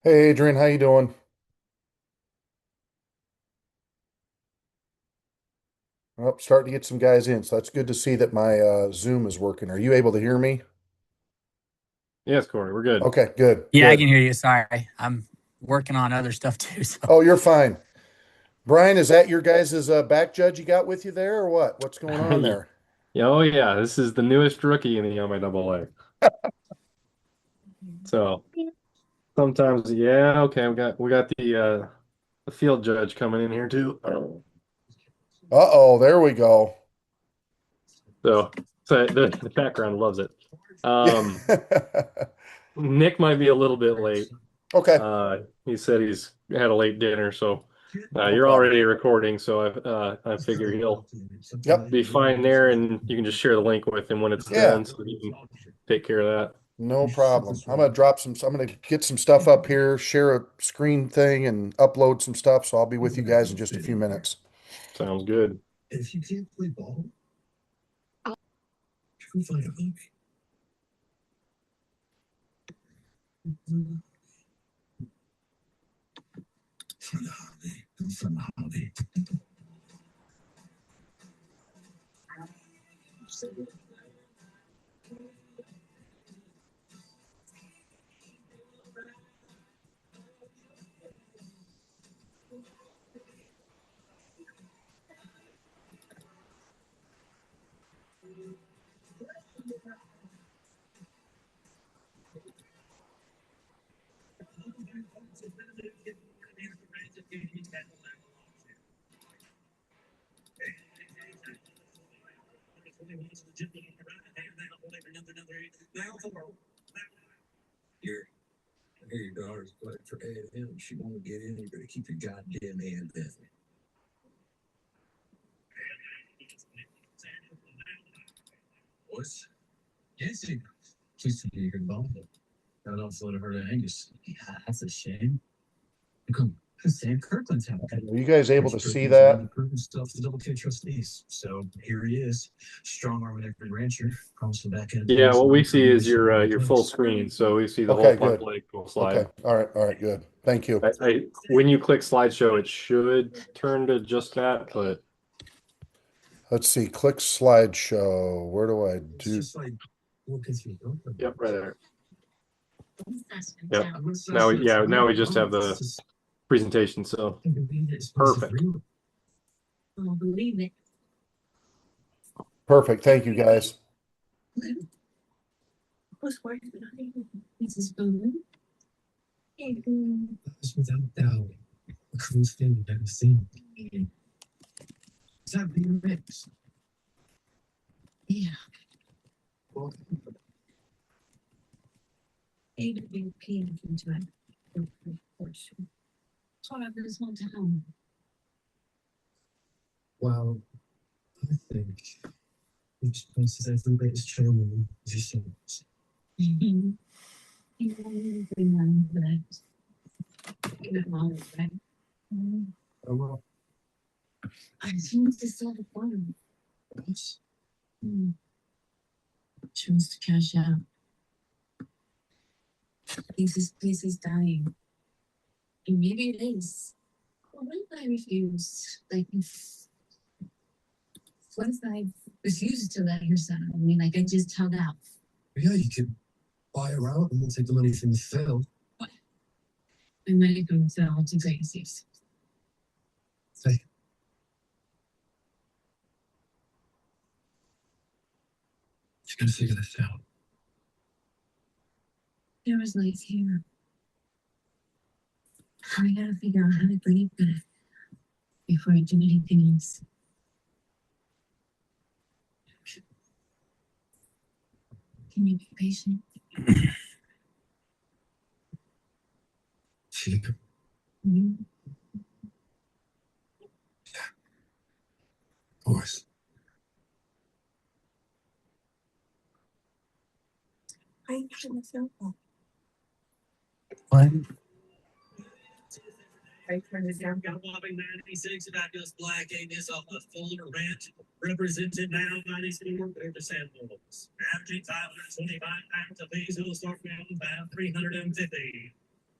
Hey Adrian, how you doing? Oh, starting to get some guys in, so that's good to see that my Zoom is working. Are you able to hear me? Yes, Corey, we're good. Okay, good, Yeah, I good. can hear you. Sorry. I'm working on other stuff too. So Oh, you're fine. Brian, is that your guys' back judge you got with you there, or what? What's going on there? Yeah, oh yeah, this is the newest rookie in the MIAA. So sometimes, yeah, okay, we got the field judge coming in here too. Uh-oh, there we go. So the background loves it. Yeah. Um, Nick might be a little bit late. Okay, He said he's had a late dinner, so no you're problem. already recording, so I figure he'll Yep, be fine there, and you can just share the link with him when it's yeah, done, so he can take care of no problem. I'm gonna get some stuff up here, share a screen thing, and upload some stuff, so I'll be with you guys in just a few minutes. that. Sounds good. Are you guys able to see that? Yeah, what we see is your full screen, so we see the whole Okay, punt good. leg full Okay. slide. All right, good. Thank you. When you click slideshow, it should turn to just that, but Let's see. Click slideshow. Where do I do? yep, right there. Yep. Now we just have the presentation, so perfect. Perfect. Thank you, guys.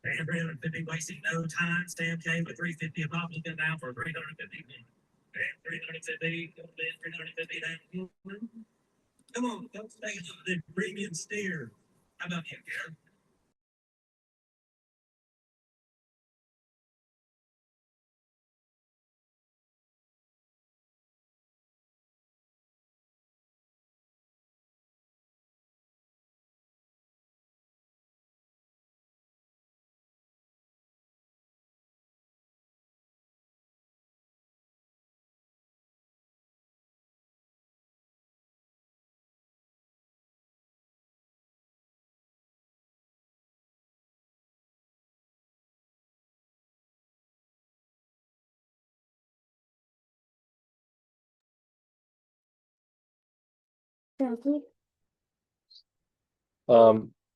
And 350 wasting no time. Stamp K with 350 a pop looking down for 350. And 350. 350 down. Come on, folks, take the premium steer. How about you, Gary?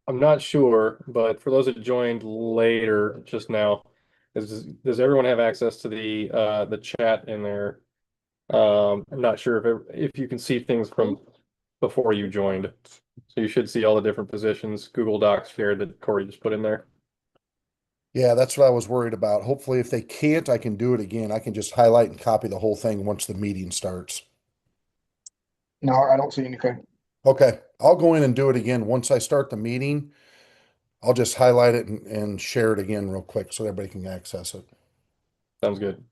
I'm not sure, but for those that joined later just now, does everyone have access to the chat in there? I'm not sure if you can see things from before you joined. So you should see all the different positions, Google Docs shared that Corey just put in there. Yeah, that's what I was worried about. Hopefully, if they can't, I can do it again. I can just highlight and copy the whole thing once the meeting starts. No, I don't see anything. Okay, I'll go in and do it again. Once I start the meeting, I'll just highlight it and share it again real quick so everybody can access it. Sounds good.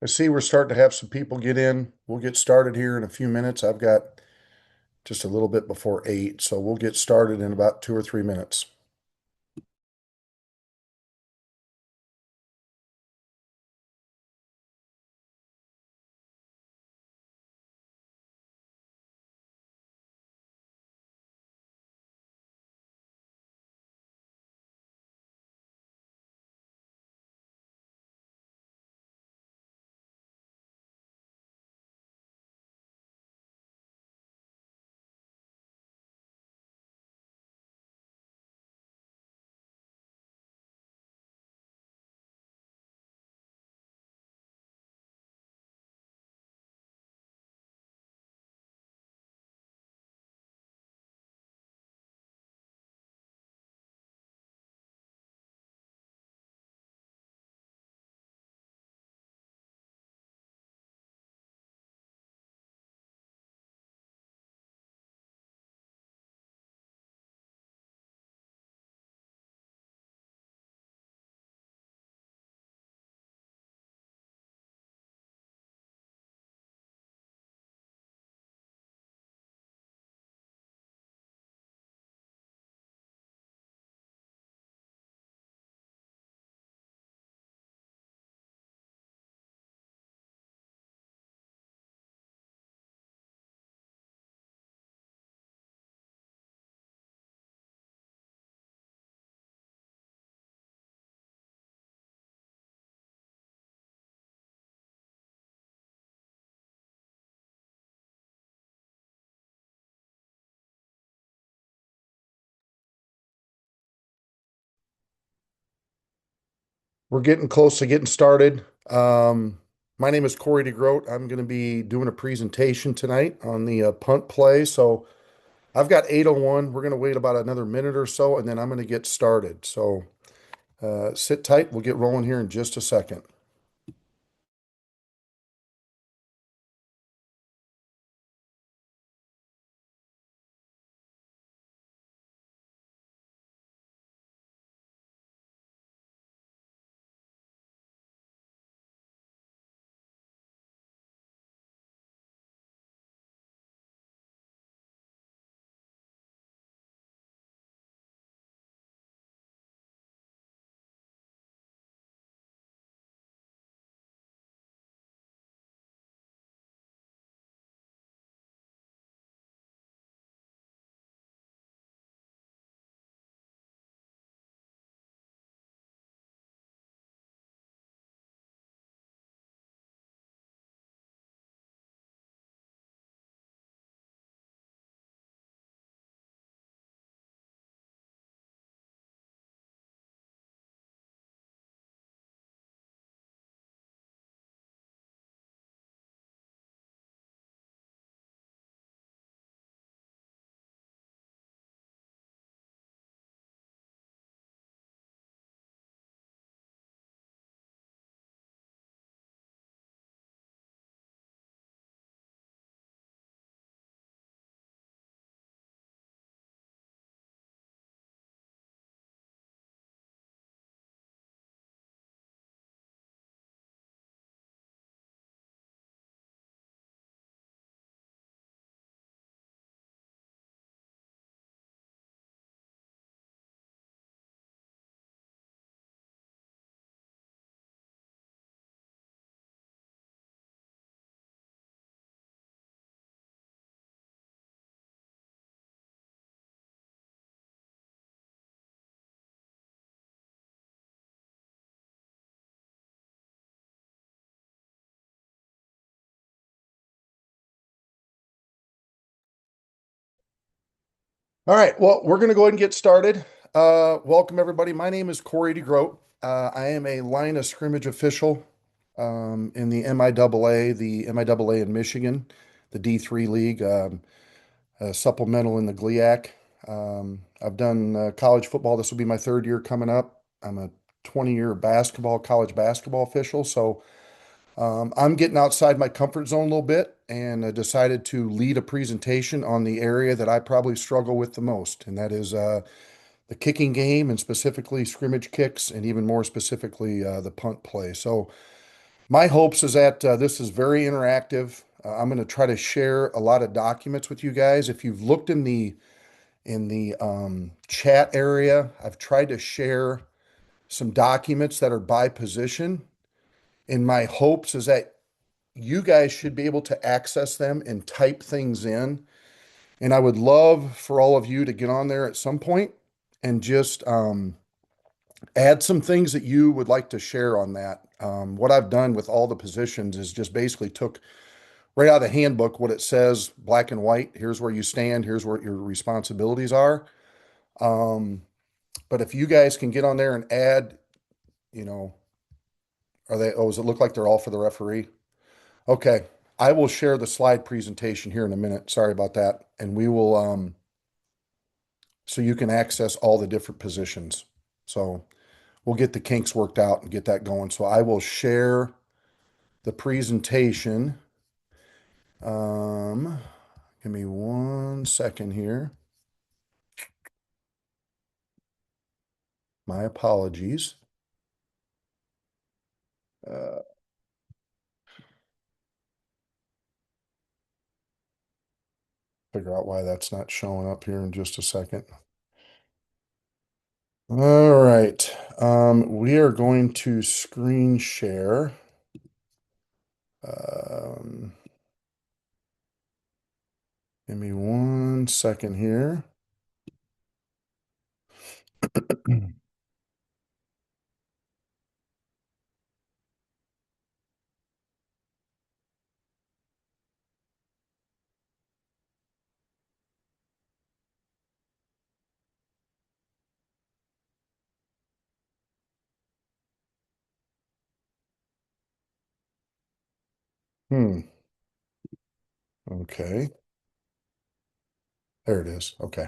I see we're starting to have some people get in. We'll get started here in a few minutes. I've got just a little bit before 8, so we'll get started in about 2 or 3 minutes. We're getting close to getting started. My name is Corey DeGroat. I'm going to be doing a presentation tonight on the punt play. So I've got 8:01. We're going to wait about another minute or so, and then I'm going to get started. So sit tight. We'll get rolling here in just a second. All right, well, we're going to go ahead and get started. Welcome, everybody. My name is Corey DeGroat. I am a line of scrimmage official in the MIAA in Michigan, the D3 league, supplemental in the GLIAC. I've done college football. This will be my third year coming up. I'm a 20-year college basketball official. So I'm getting outside my comfort zone a little bit and decided to lead a presentation on the area that I probably struggle with the most, and that is the kicking game and specifically scrimmage kicks, and even more specifically the punt play. So my hopes is that this is very interactive. I'm going to try to share a lot of documents with you guys. If you've looked in the chat area, I've tried to share some documents that are by position. And my hopes is that you guys should be able to access them and type things in. And I would love for all of you to get on there at some point and just add some things that you would like to share on that. What I've done with all the positions is just basically took right out of the handbook what it says, black and white. Here's where you stand. Here's what your responsibilities are. Um, but if you guys can get on there and add, you know, does it look like they're all for the referee? Okay. I will share the slide presentation here in a minute. Sorry about that. And we will, so you can access all the different positions. So we'll get the kinks worked out and get that going. So I will share the presentation. Um, Give me 1 second here. My apologies. Uh, Figure out why that's not showing up here in just a second. All right. We are going to screen share. Um, Give me 1 second here. Hmm. Okay. There it is. Okay.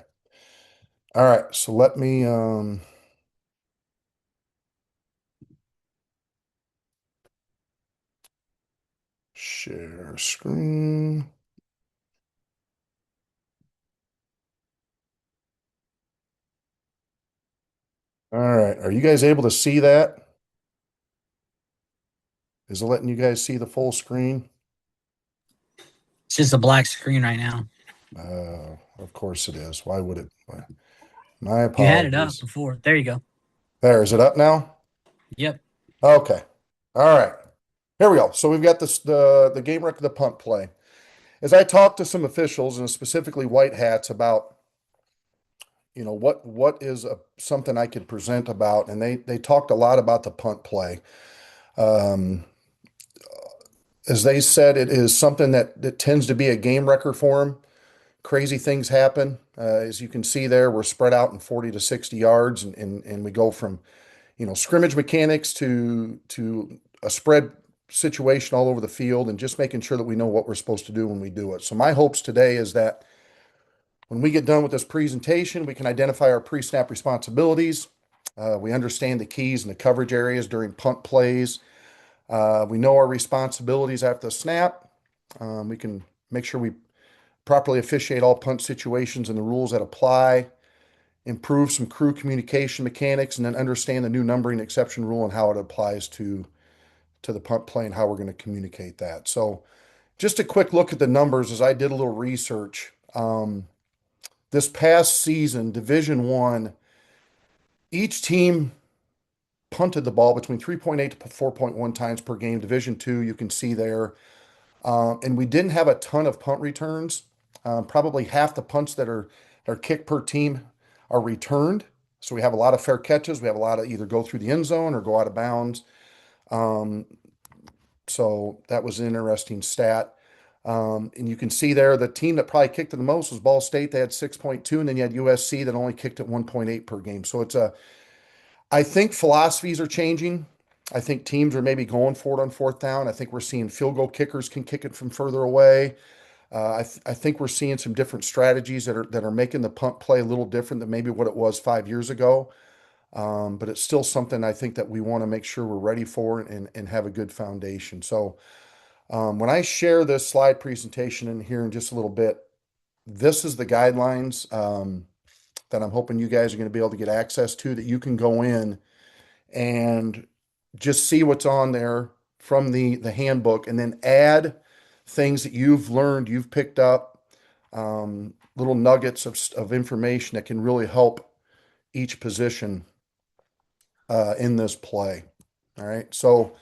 All right. So let me share screen. All right. Are you guys able to see that? Is it letting you guys see the full screen? It's just a black screen right now. Of course it is. Why would it? My You had it up apologies. before. There you go. There, is it up now? Yep. Okay. All right. Here we go. So we've got this the game record, the punt play. As I talked to some officials and specifically white hats about, what is something I could present about, and they talked a lot about the punt play. Um, as they said, it is something that tends to be a game record for them. Crazy things happen. As you can see there, we're spread out in 40 to 60 yards, and we go from, scrimmage mechanics to a spread situation all over the field and just making sure that we know what we're supposed to do when we do it. So my hopes today is that when we get done with this presentation, we can identify our pre-snap responsibilities. We understand the keys and the coverage areas during punt plays. We know our responsibilities after the snap. We can make sure we properly officiate all punt situations and the rules that apply, improve some crew communication mechanics, and then understand the new numbering exception rule and how it applies to the punt play and how we're going to communicate that. So just a quick look at the numbers as I did a little research. This past season, Division One, each team punted the ball between 3.8 to 4.1 times per game. Division Two, you can see there. And we didn't have a ton of punt returns. Probably half the punts that are kicked per team are returned. So we have a lot of fair catches. We have a lot of either go through the end zone or go out of bounds. Um, so that was an interesting stat. And you can see there the team that probably kicked it the most was Ball State. They had 6.2, and then you had USC that only kicked it 1.8 per game. So I think philosophies are changing. I think teams are maybe going for it on fourth down. I think we're seeing field goal kickers can kick it from further away. I think we're seeing some different strategies that are making the punt play a little different than maybe what it was 5 years ago. But it's still something I think that we want to make sure we're ready for and have a good foundation. So when I share this slide presentation in here in just a little bit, this is the guidelines that I'm hoping you guys are going to be able to get access to, that you can go in and just see what's on there from the handbook, and then add things that you've learned, you've picked up, little nuggets of information that can really help each position in this play. All right, so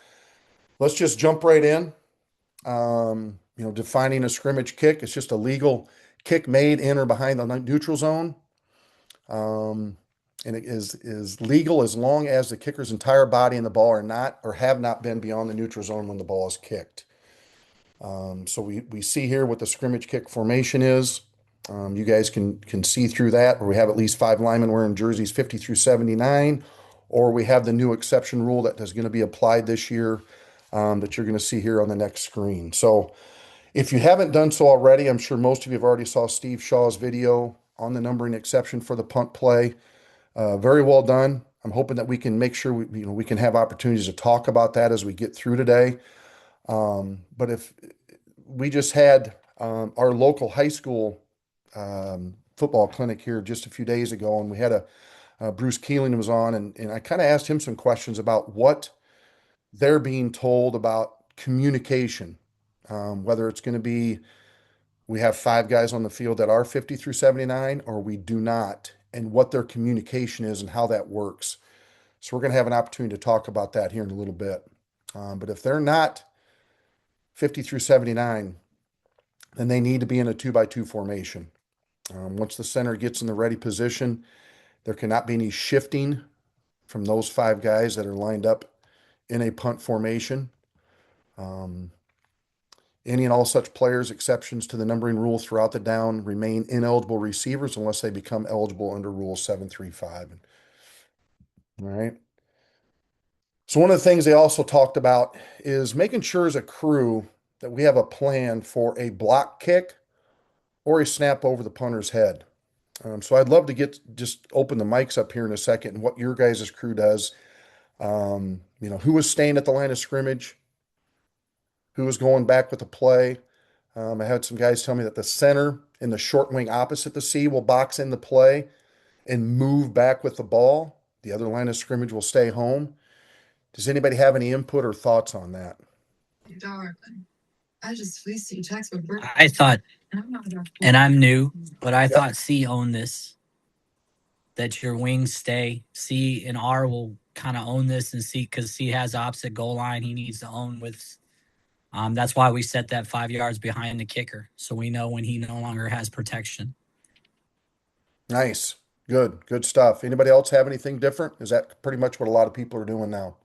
let's just jump right in. Defining a scrimmage kick, it's just a legal kick made in or behind the neutral zone. Um, and it is legal as long as the kicker's entire body and the ball are not or have not been beyond the neutral zone when the ball is kicked. So we see here what the scrimmage kick formation is. You guys can see through that, where we have at least 5 linemen wearing jerseys 50 through 79, or we have the new exception rule that is going to be applied this year, that you're going to see here on the next screen. So if you haven't done so already, I'm sure most of you have already saw Steve Shaw's video on the numbering exception for the punt play. Very well done. I'm hoping that we can make sure we can have opportunities to talk about that as we get through today. But if we just had our local high school football clinic here just a few days ago, and we had Bruce Keeling was on, and I kind of asked him some questions about what they're being told about communication, whether it's going to be we have 5 guys on the field that are 50 through 79, or we do not, and what their communication is and how that works. So we're going to have an opportunity to talk about that here in a little bit. But if they're not 50 through 79, then they need to be in a 2-by-2 formation. Once the center gets in the ready position, there cannot be any shifting from those 5 guys that are lined up in a punt formation. Any and all such players, exceptions to the numbering rule throughout the down, remain ineligible receivers unless they become eligible under Rule 735. All right. So one of the things they also talked about is making sure as a crew that we have a plan for a block kick or a snap over the punter's head. So I'd love to just open the mics up here in a second and what your guys' crew does. Who was staying at the line of scrimmage, who was going back with the play. I had some guys tell me that the center and the short wing opposite the C will box in the play and move back with the ball. The other line of scrimmage will stay home. Does anybody have any input or thoughts on that? I thought, and I'm new, but I Yep. thought C owned this. That your wings stay. C and R will kind of own this, and C, because C has opposite goal line, he needs to own with. That's why we set that 5 yards behind the kicker, so we know when he no longer has protection. Nice. Good stuff. Anybody else have anything different? Is that pretty much what a lot of people are doing now?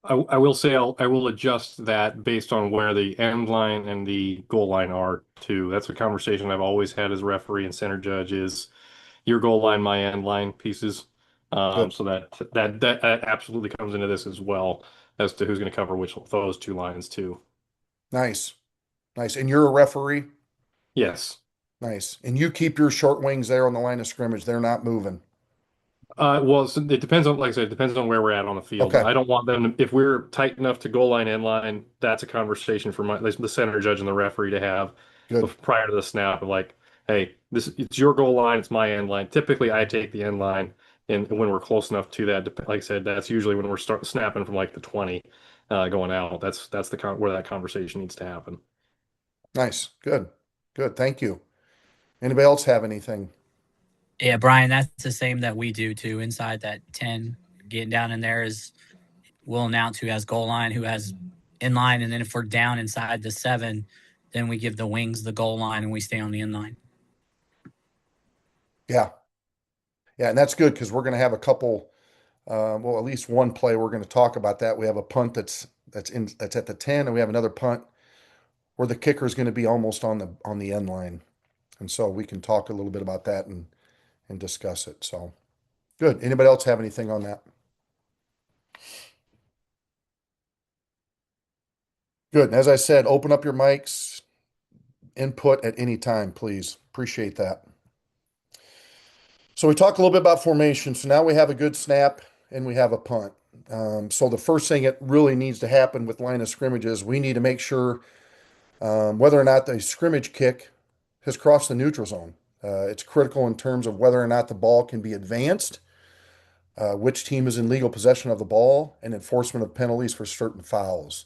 I will say I will adjust that based on where the end line and the goal line are too. That's a conversation I've always had as referee and center judge is your goal line, my end line pieces. Good. So that absolutely comes into this as well as to who's going to cover which of those two lines too. Nice. Nice. And you're a referee? Yes. Nice. And you keep your short wings there on the line of scrimmage. They're not moving. Well, so it depends on, like I said, it depends on where we're at on the field. Okay. I don't want them if we're tight enough to goal line, end line, that's a conversation for the center judge and the referee to have Good. prior to the snap of like, hey, it's your goal line, it's my end line. Typically, I take the end line, and when we're close enough to that, like I said, that's usually when we're snapping from like the 20 going out. That's where that conversation needs to happen. Nice. Good. Good. Thank you. Anybody else have anything? Yeah, Brian, that's the same that we do too. Inside that 10, getting down in there is we'll announce who has goal line, who has in line, and then if we're down inside the 7, then we give the wings the goal line and we stay on the in line. Yeah. Yeah, and that's good because we're going to have a couple, well, at least one play we're going to talk about that. We have a punt that's at the 10, and we have another punt where the kicker is going to be almost on the end line. And so we can talk a little bit about that and discuss it. So good. Anybody else have anything on that? Good. And as I said, open up your mics, input at any time, please. Appreciate that. So we talked a little bit about formation. So now we have a good snap and we have a punt. So the first thing that really needs to happen with line of scrimmage is we need to make sure whether or not the scrimmage kick has crossed the neutral zone. It's critical in terms of whether or not the ball can be advanced, which team is in legal possession of the ball, and enforcement of penalties for certain fouls.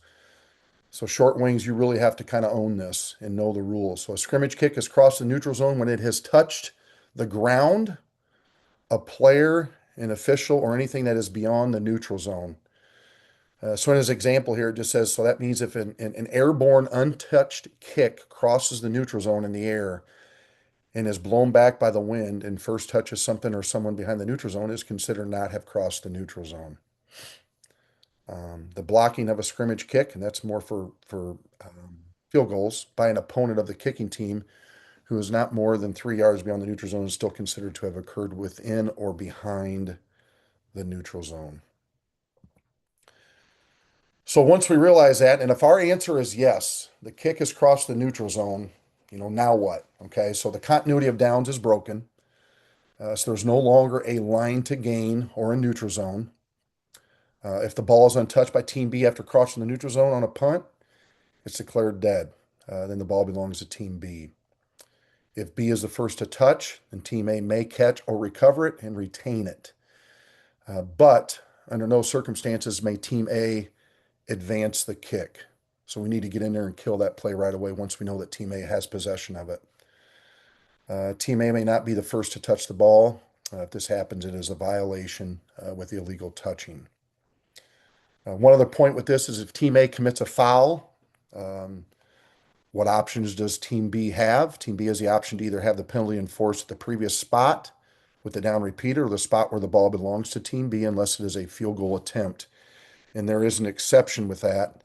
So short wings, you really have to kind of own this and know the rules. So a scrimmage kick has crossed the neutral zone when it has touched the ground, a player, an official, or anything that is beyond the neutral zone. So in his example here, it just says, so that means if an airborne untouched kick crosses the neutral zone in the air and is blown back by the wind and first touches something or someone behind the neutral zone is considered not have crossed the neutral zone. The blocking of a scrimmage kick, and that's more for field goals, by an opponent of the kicking team who is not more than 3 yards beyond the neutral zone is still considered to have occurred within or behind the neutral zone. So once we realize that, and if our answer is yes, the kick has crossed the neutral zone, now what? Okay, so the continuity of downs is broken. So there's no longer a line to gain or a neutral zone. If the ball is untouched by Team B after crossing the neutral zone on a punt, it's declared dead. Then the ball belongs to Team B. If B is the first to touch, then Team A may catch or recover it and retain it. But under no circumstances may Team A advance the kick. So we need to get in there and kill that play right away once we know that Team A has possession of it. Team A may not be the first to touch the ball. If this happens, it is a violation with illegal touching. One other point with this is if Team A commits a foul, what options does Team B have? Team B has the option to either have the penalty enforced at the previous spot with the down repeater or the spot where the ball belongs to Team B unless it is a field goal attempt. And there is an exception with that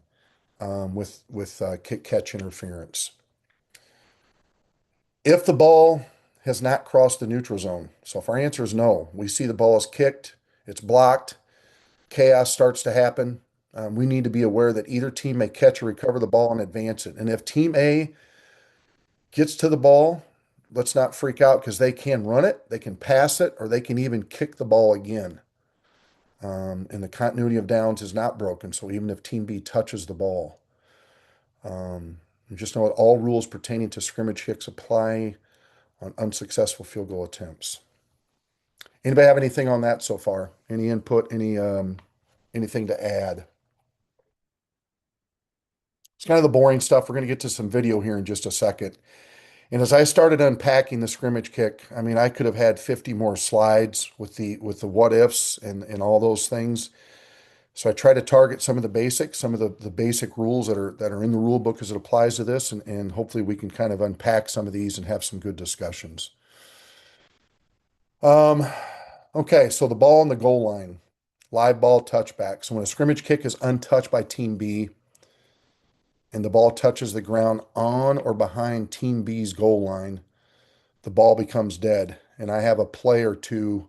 with kick catch interference. If the ball has not crossed the neutral zone, so if our answer is no, we see the ball is kicked, it's blocked, chaos starts to happen, We need to be aware that either team may catch or recover the ball and advance it. And if Team A gets to the ball, let's not freak out because they can run it, they can pass it, or they can even kick the ball again. And the continuity of downs is not broken. So even if Team B touches the ball, just know that all rules pertaining to scrimmage kicks apply on unsuccessful field goal attempts. Anybody have anything on that so far? Any input? Anything to add? It's kind of the boring stuff. We're going to get to some video here in just a second. And as I started unpacking the scrimmage kick, I mean, I could have had 50 more slides with the what ifs and all those things. So I try to target some of the basics, some of the basic rules that are in the rule book as it applies to this, and hopefully we can kind of unpack some of these and have some good discussions. Okay, so the ball on the goal line, live ball touchback. So when a scrimmage kick is untouched by Team B and the ball touches the ground on or behind Team B's goal line, the ball becomes dead. And I have a play or two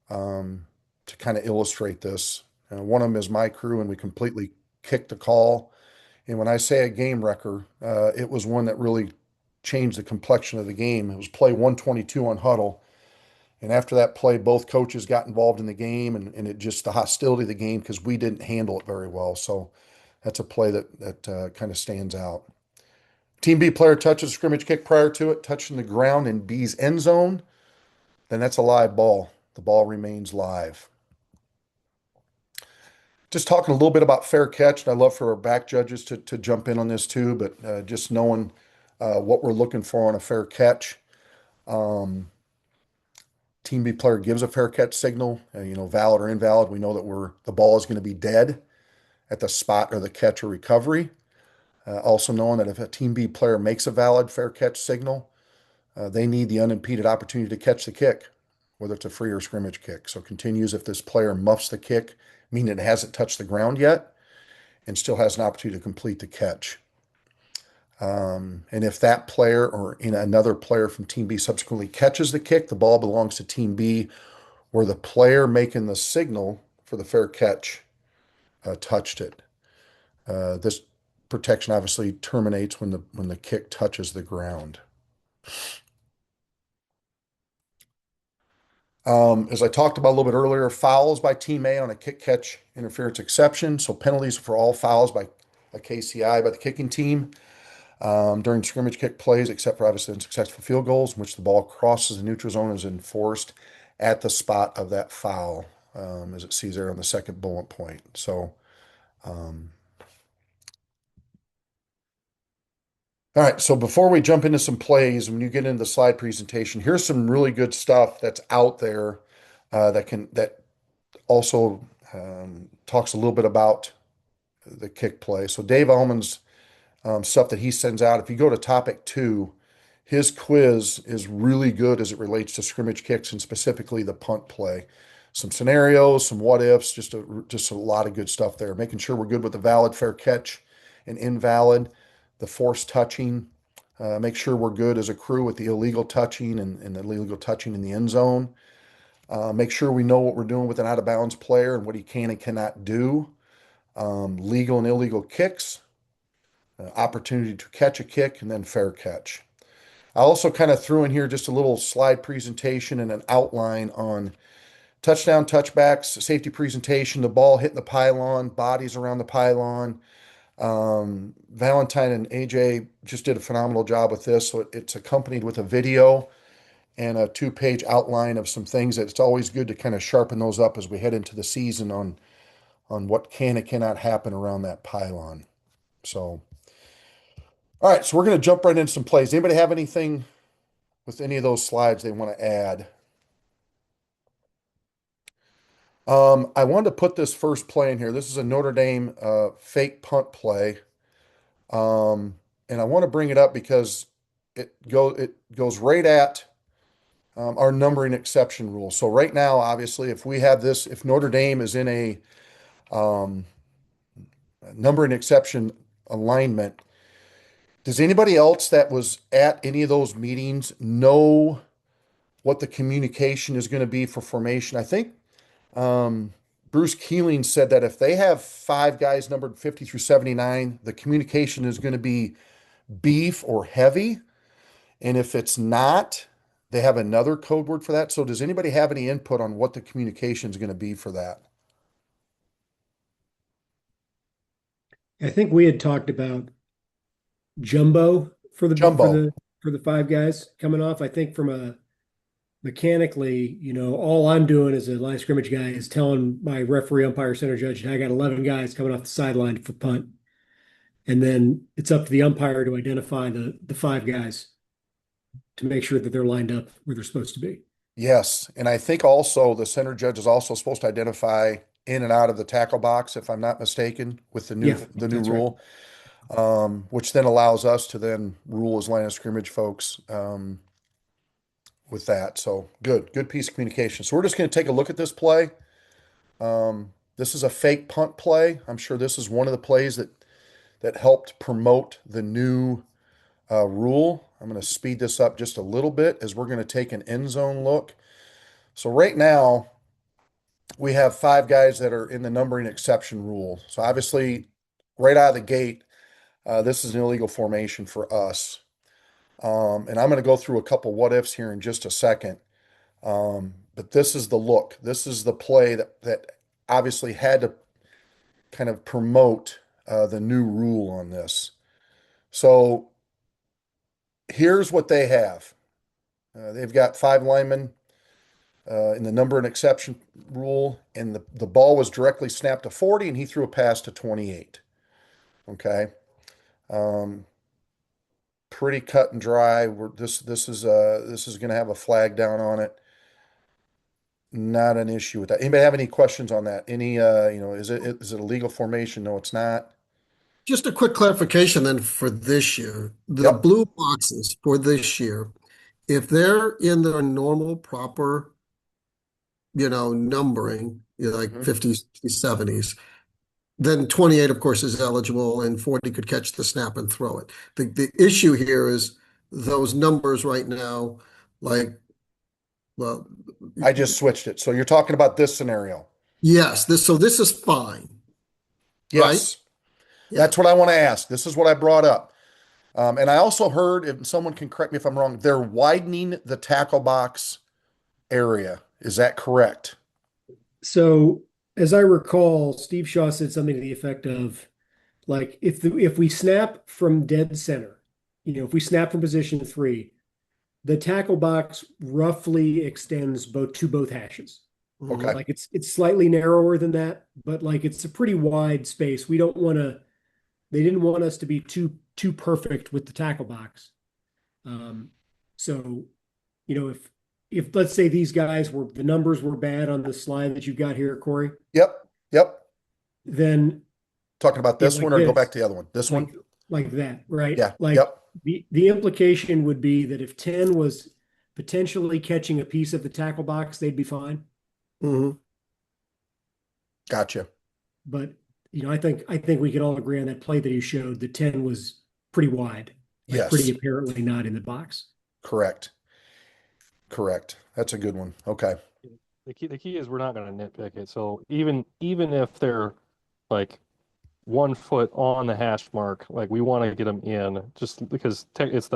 to kind of illustrate this. One of them is my crew, and we completely kicked the call. And when I say a game wrecker, it was one that really changed the complexion of the game. It was play 122 on huddle. And after that play, both coaches got involved in the game, and it just the hostility of the game because we didn't handle it very well. So that's a play that kind of stands out. Team B player touches a scrimmage kick prior to it, touching the ground in B's end zone, then that's a live ball. The ball remains live. Just talking a little bit about fair catch, and I'd love for our back judges to jump in on this too, but just knowing what we're looking for on a fair catch. Team B player gives a fair catch signal, valid or invalid. We know that the ball is going to be dead at the spot or the catch or recovery. Also knowing that if a Team B player makes a valid fair catch signal, they need the unimpeded opportunity to catch the kick, whether it's a free or scrimmage kick. So continues if this player muffs the kick, meaning it hasn't touched the ground yet, and still has an opportunity to complete the catch. And if that player or another player from Team B subsequently catches the kick, the ball belongs to Team B, where the player making the signal for the fair catch touched it. This protection obviously terminates when the kick touches the ground. As I talked about a little bit earlier, fouls by Team A on a kick catch interference exception. So penalties for all fouls by a KCI by the kicking team during scrimmage kick plays, except for obviously unsuccessful field goals in which the ball crosses the neutral zone is enforced at the spot of that foul, as it sees there on the second bullet point. So, all right, so before we jump into some plays, when you get into the slide presentation, here's some really good stuff that's out there that also talks a little bit about the kick play. So Dave Allman's stuff that he sends out, if you go to topic 2, his quiz is really good as it relates to scrimmage kicks and specifically the punt play. Some scenarios, some what ifs, just a lot of good stuff there. Making sure we're good with the valid fair catch and invalid, the forced touching. Make sure we're good as a crew with the illegal touching and the illegal touching in the end zone. Make sure we know what we're doing with an out of bounds player and what he can and cannot do. Legal and illegal kicks, opportunity to catch a kick, and then fair catch. I also kind of threw in here just a little slide presentation and an outline on touchdown, touchbacks, safety presentation, the ball hitting the pylon, bodies around the pylon. Valentine and AJ just did a phenomenal job with this. So it's accompanied with a video and a 2-page outline of some things that it's always good to kind of sharpen those up as we head into the season on what can and cannot happen around that pylon. So, all right, so we're going to jump right into some plays. Anybody have anything with any of those slides they want to add? I wanted to put this first play in here. This is a Notre Dame fake punt play. And I want to bring it up because it goes right at our numbering exception rule. So right now, obviously, if Notre Dame is in a numbering exception alignment, does anybody else that was at any of those meetings know what the communication is going to be for formation? I think Bruce Keeling said that if they have five guys numbered 50 through 79, the communication is going to be beef or heavy. And if it's not, they have another code word for that. So does anybody have any input on what the communication is going to be for that? I think we had talked about jumbo for the Jumbo. five guys coming off. I think from a mechanically, all I'm doing as a line scrimmage guy is telling my referee, umpire, center judge, I got 11 guys coming off the sideline for punt. And then it's up to the umpire to identify the five guys to make sure that they're lined up where they're supposed to be. Yes. And I think also the center judge is also supposed to identify in and out of the tackle box, if I'm not mistaken, with the new Yeah, that's right. rule, which then allows us to then rule as line of scrimmage folks with that. So good piece of communication. So we're just going to take a look at this play. This is a fake punt play. I'm sure this is one of the plays that helped promote the new rule. I'm going to speed this up just a little bit as we're going to take an end zone look. So right now, we have five guys that are in the numbering exception rule. So obviously, right out of the gate, this is an illegal formation for us. And I'm going to go through a couple what ifs here in just a second. But this is the look. This is the play that obviously had to kind of promote the new rule on this. So here's what they have. They've got five linemen in the number and exception rule, and the ball was directly snapped to 40, and he threw a pass to 28. Okay. Pretty cut and dry. This is going to have a flag down on it. Not an issue with that. Anybody have any questions on that? Any is it a legal formation? No, it's not. Just a quick clarification then for this year. The Yep. blue boxes for this year, if they're in their normal, proper, numbering, like Mhm. 50s, 70s, then 28, of course, is eligible and 40 could catch the snap and throw it. The issue here is those numbers right now, like, well, I just switched it. So you're talking about this scenario. yes, this is fine, right? Yes. Yeah. That's what I want to ask. This is what I brought up. And I also heard, if someone can correct me if I'm wrong, they're widening the tackle box area. Is that correct? So as I recall, Steve Shaw said something to the effect of, like, if we snap from dead center, if we snap from position 3, the tackle box roughly extends both hashes. Okay. Like it's slightly narrower than that, but like it's a pretty wide space. They didn't want us to be too perfect with the tackle box. So, if let's say these guys the numbers were bad on the slide that you got here, Corey, Yep. then Talking about this like one or go this, back to the other one? This one? like that, right? Yeah. Like Yep. the implication would be that if 10 was potentially catching a piece of the tackle box, they'd be fine. Mhm. Gotcha. But I think we could all agree on that play that he showed. The 10 was pretty wide, Yes. pretty apparently not in the box. Correct. That's a good one. Okay. The key is we're not going to nitpick it. So even if they're like 1 foot on the hash mark, like we want to get them in, just because it's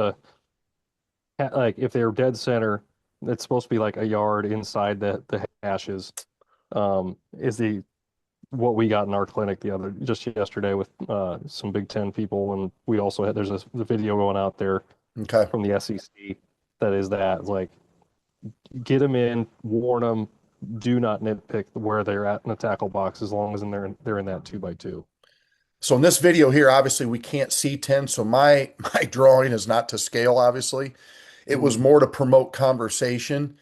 like if they're dead center, it's supposed to be like a yard inside the hashes. Is what we got in our clinic just yesterday with some Big Ten people, and we also had the video going out there Okay. from the SEC that is like get them in, warn them, do not nitpick where they're at in the tackle box as long as they're in that 2x2. So in this video here, obviously we can't see 10. So my drawing is not to scale, obviously. It was more to promote conversation.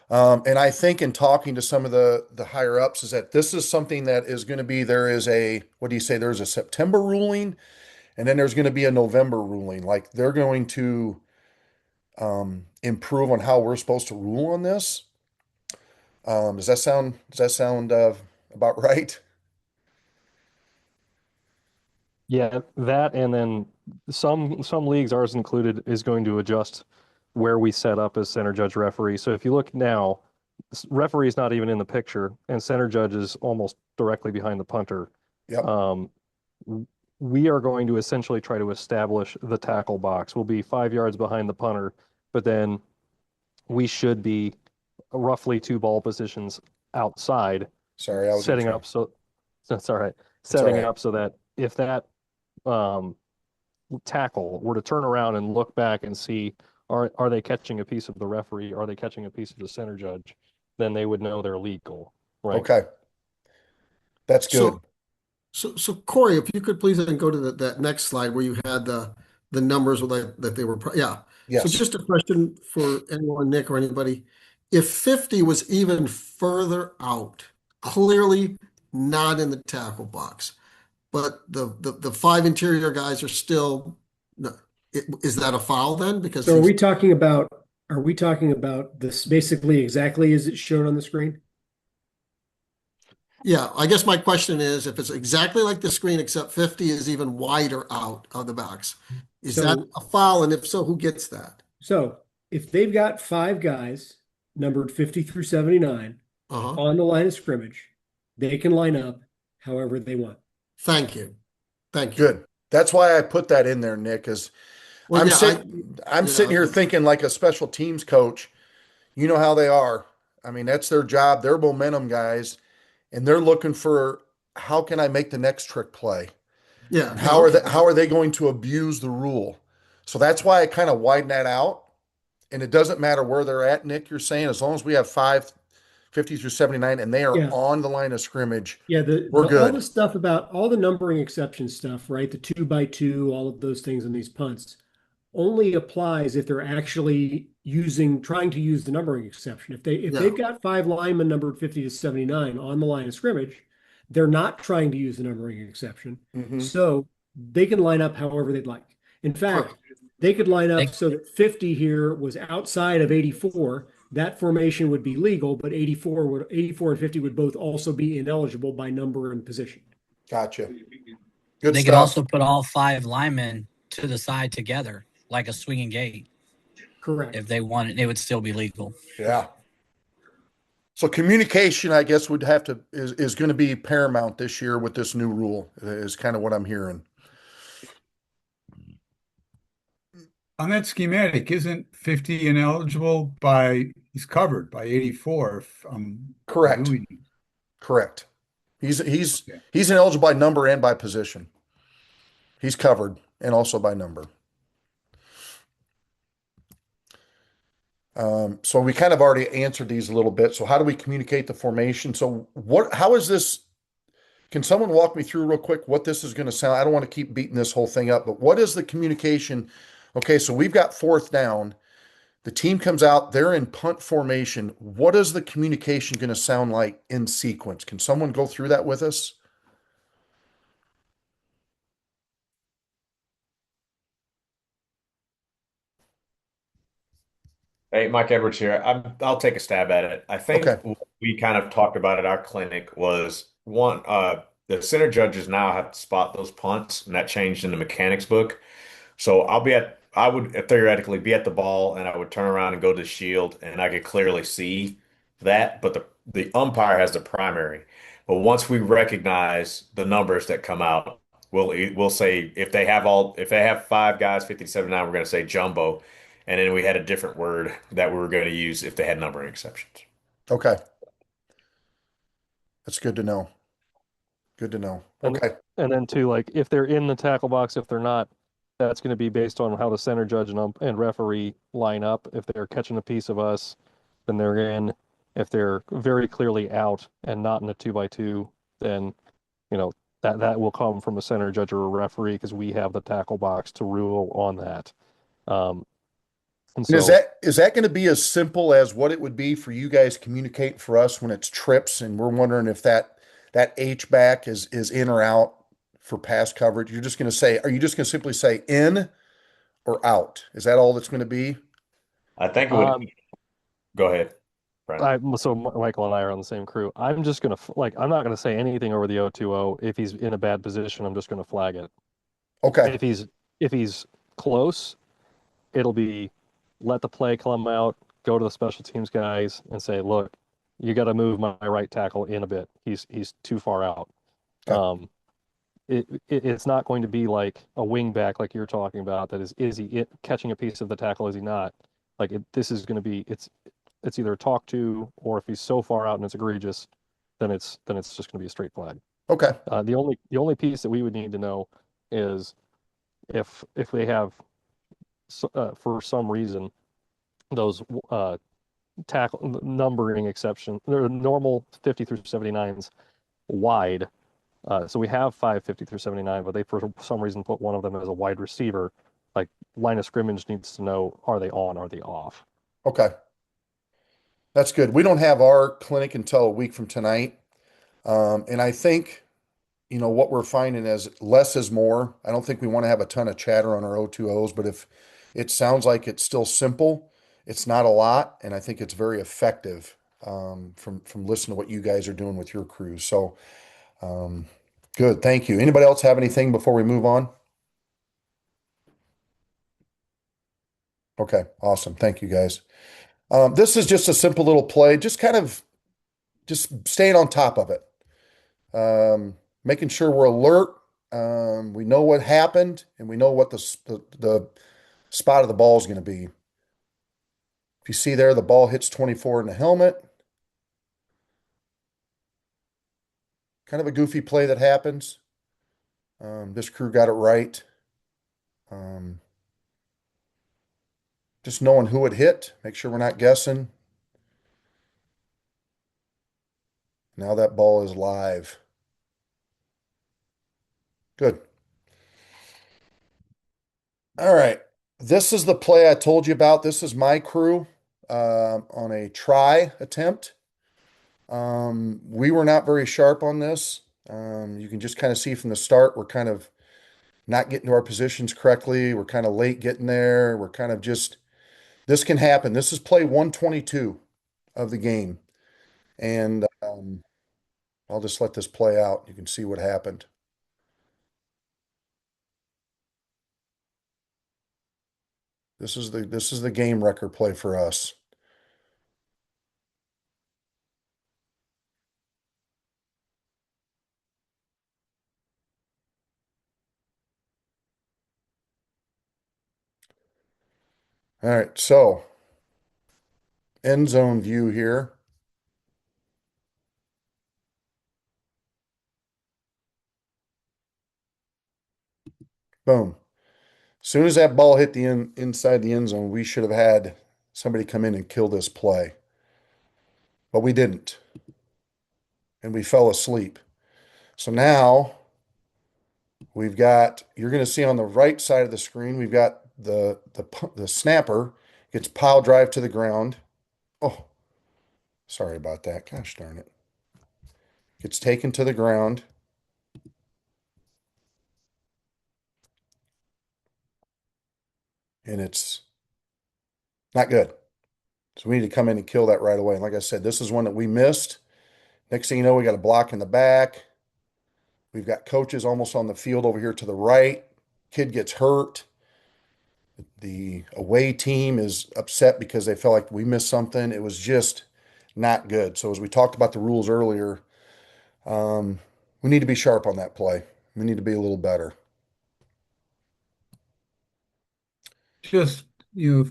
And I think in talking to some of the higher ups is that this is something that is going to be, there's a September ruling, and then there's going to be a November ruling. Like they're going to improve on how we're supposed to rule on this. Does that sound about right? Yeah, that, and then some leagues, ours included, is going to adjust where we set up as center judge referee. So if you look now, referee is not even in the picture, and center judge is almost directly behind the punter. Yep. We are going to essentially try to establish the tackle box. We'll be 5 yards behind the punter, but then we should be roughly 2 ball positions outside, Sorry, I was setting interrupting. up so that's all right. all Setting right. up so that if that tackle were to turn around and look back and see are they catching a piece of the referee, are they catching a piece of the center judge, then they would know they're legal, right? Okay. That's good. So Corey, if you could please then go to that next slide where you had the numbers that they were, yeah. So Yes. just a question for anyone, Nick or anybody. If 50 was even further out, clearly not in the tackle box, but the 5 interior guys are still, no, is that a foul then? Because So are he's, we talking about this basically exactly as it's shown on the screen? yeah, I guess my question is if it's exactly like the screen, except 50 is even wider out of the box, is that So a foul? And if so, who gets that? so if they've got 5 guys numbered 50 through 79 Uh-huh. on the line of scrimmage, they can line up however they want. Thank you. Thank you. Good. That's why I put that in there, Nick, is Well, I'm yeah, sitting here thinking like a special teams coach. You know how they are. I mean, that's their job. They're momentum guys, and they're looking for how can I make the next trick play? yeah, And yeah, how are okay. they going to abuse the rule? So that's why I kind of widen that out. And it doesn't matter where they're at, Nick, you're saying, as long as we have 50 through 79 and they are Yeah. on the line of scrimmage, Yeah, we're all good. the stuff about all the numbering exception stuff, right? The 2x2, all of those things in these punts only applies if they're actually trying to use the numbering exception. If Yeah. they've got 5 linemen numbered 50 to 79 on the line of scrimmage, they're not trying to use the numbering exception. Mhm. So they can line up however they'd like. In fact, Correct. they could line up They- so that 50 here was outside of 84. That formation would be legal, but 84 and 50 would both also be ineligible by number and position. Gotcha. Good They stuff. could also put all 5 linemen to the side together, like a swinging gate. Correct. If they wanted, it would still be legal. Yeah. So communication, I guess, is going to be paramount this year with this new rule, is kind of what I'm hearing. On that schematic, isn't 50 ineligible he's covered by 84 if I'm Correct. doing Correct. He's Yeah. he's ineligible by number and by position. He's covered and also by number. So we kind of already answered these a little bit. So how do we communicate the formation? So how is this? Can someone walk me through real quick what this is going to sound? I don't want to keep beating this whole thing up, but what is the communication? Okay, so we've got 4th down. The team comes out, they're in punt formation. What is the communication going to sound like in sequence? Can someone go through that with us? Hey, Mike Edwards here. I'll take a stab at it. I think Okay. what we kind of talked about at our clinic was one, the center judges now have to spot those punts, and that changed in the mechanics book. So I would theoretically be at the ball, and I would turn around and go to the shield, and I could clearly see that. But the umpire has the primary. But once we recognize the numbers that come out, we'll say if they have 5 guys, 57-9, we're going to say jumbo. And then we had a different word that we were going to use if they had numbering exceptions. Okay. That's good to know. Good to know. And, Okay. and then too, like if they're in the tackle box, if they're not, that's going to be based on how the center judge and referee line up. If they're catching a piece of us, then they're in. If they're very clearly out and not in a 2x2, then that will come from a center judge or a referee because we have the tackle box to rule on that. And And so is that going to be as simple as what it would be for you guys communicating for us when it's trips and we're wondering if that H back is in or out for pass coverage? Are you just going to simply say in or out? Is that all that's going to be? I think it would. Go ahead, Brandon. so Michael and I are on the same crew. I'm just gonna I'm not gonna say anything over the 0-2-0. If he's in a bad position, I'm just gonna flag it. Okay. If he's close, it'll be let the play come out, go to the special teams guys and say, look, you got to move my right tackle in a bit. He's too far out. Okay. It's not going to be like a wing back like you're talking about. That is he catching a piece of the tackle? Is he not? This is going to be it's either talk to, or if he's so far out and it's egregious, then it's just going to be a straight flag. Okay. The only piece that we would need to know is if they have for some reason those tackle numbering exception, they're normal 50 through 79s wide. So we have 550 through 79, but they for some reason put one of them as a wide receiver. Like, line of scrimmage needs to know, are they on, are they off? Okay. That's good. We don't have our clinic until a week from tonight. And I think, what we're finding is less is more. I don't think we want to have a ton of chatter on our O2Os, but if it sounds like it's still simple, it's not a lot, and I think it's very effective from listening to what you guys are doing with your crews. So good. Thank you. Anybody else have anything before we move on? Okay, awesome. Thank you guys. This is just a simple little play, just staying on top of it. Making sure we're alert. We know what happened, and we know what the spot of the ball is going to be. If you see there, the ball hits 24 in the helmet. Kind of a goofy play that happens. This crew got it right. Um, just knowing who it hit. Make sure we're not guessing. Now that ball is live. Good. All right. This is the play I told you about. This is my crew on a try attempt. We were not very sharp on this. You can just kind of see from the start, we're kind of not getting to our positions correctly. We're kind of late getting there. We're kind of just, this can happen. This is play 122 of the game. And I'll just let this play out. You can see what happened. This is the game wrecker play for us. All right, so end zone view here. Boom. As soon as that ball hit the inside the end zone, we should have had somebody come in and kill this play. But we didn't. And we fell asleep. So now you're going to see on the right side of the screen, we've got the snapper gets pile drive to the ground. Oh, sorry about that. Gosh darn it. Gets taken to the ground. And it's not good. So we need to come in and kill that right away. And like I said, this is one that we missed. Next thing you know, we got a block in the back. We've got coaches almost on the field over here to the right. Kid gets hurt. The away team is upset because they felt like we missed something. It was just not good. So as we talked about the rules earlier, we need to be sharp on that play. We need to be a little better. Just,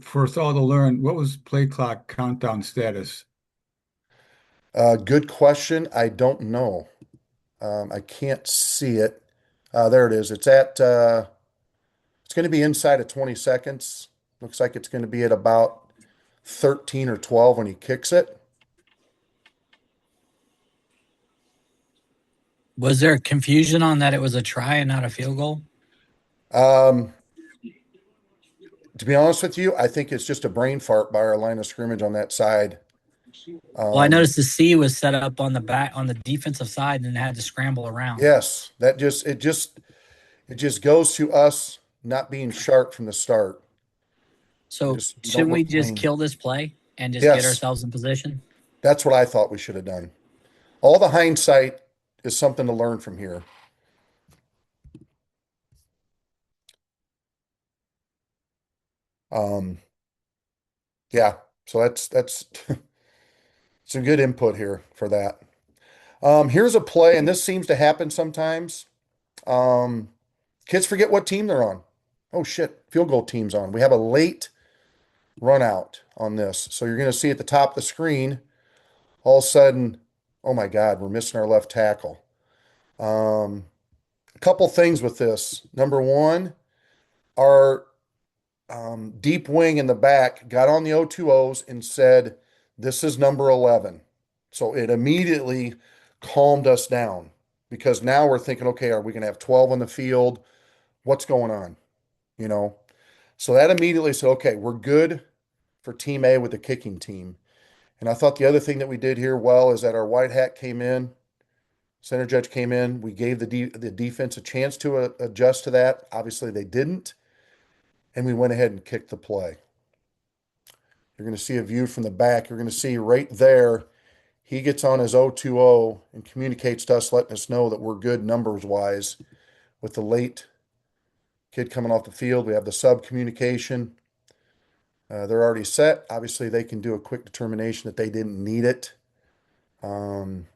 for us all to learn, what was play clock countdown status? Good question. I don't know. I can't see it. There it is. It's going to be inside of 20 seconds. Looks like it's going to be at about 13 or 12 when he kicks it. Was there confusion on that it was a try and not a field goal? Um, to be honest with you, I think it's just a brain fart by our line of scrimmage on that side. Well, I noticed the C was set up on the back on the defensive side and had to scramble around. Yes, it just goes to us not being sharp from the start. So You don't shouldn't we look just clean. kill this play and just get Yes, ourselves in position? that's what I thought we should have done. All the hindsight is something to learn from here. Yeah, so that's Some good input here for that. Here's a play, and this seems to happen sometimes. Um, Kids forget what team they're on. Oh shit, field goal team's on. We have a late run out on this. So you're going to see at the top of the screen, all of a sudden, oh my God, we're missing our left tackle. A couple things with this. Number one, our deep wing in the back got on the O2Os and said, this is number 11. So it immediately calmed us down because now we're thinking, okay, are we going to have 12 on the field? What's going on? You know? So that immediately said, okay, we're good for team A with the kicking team. And I thought the other thing that we did here well is that our white hat came in, center judge came in. We gave the defense a chance to adjust to that. Obviously, they didn't. And we went ahead and kicked the play. You're going to see a view from the back. You're going to see right there, he gets on his O2O and communicates to us, letting us know that we're good numbers wise with the late kid coming off the field. We have the sub communication. They're already set. Obviously, they can do a quick determination that they didn't need it. And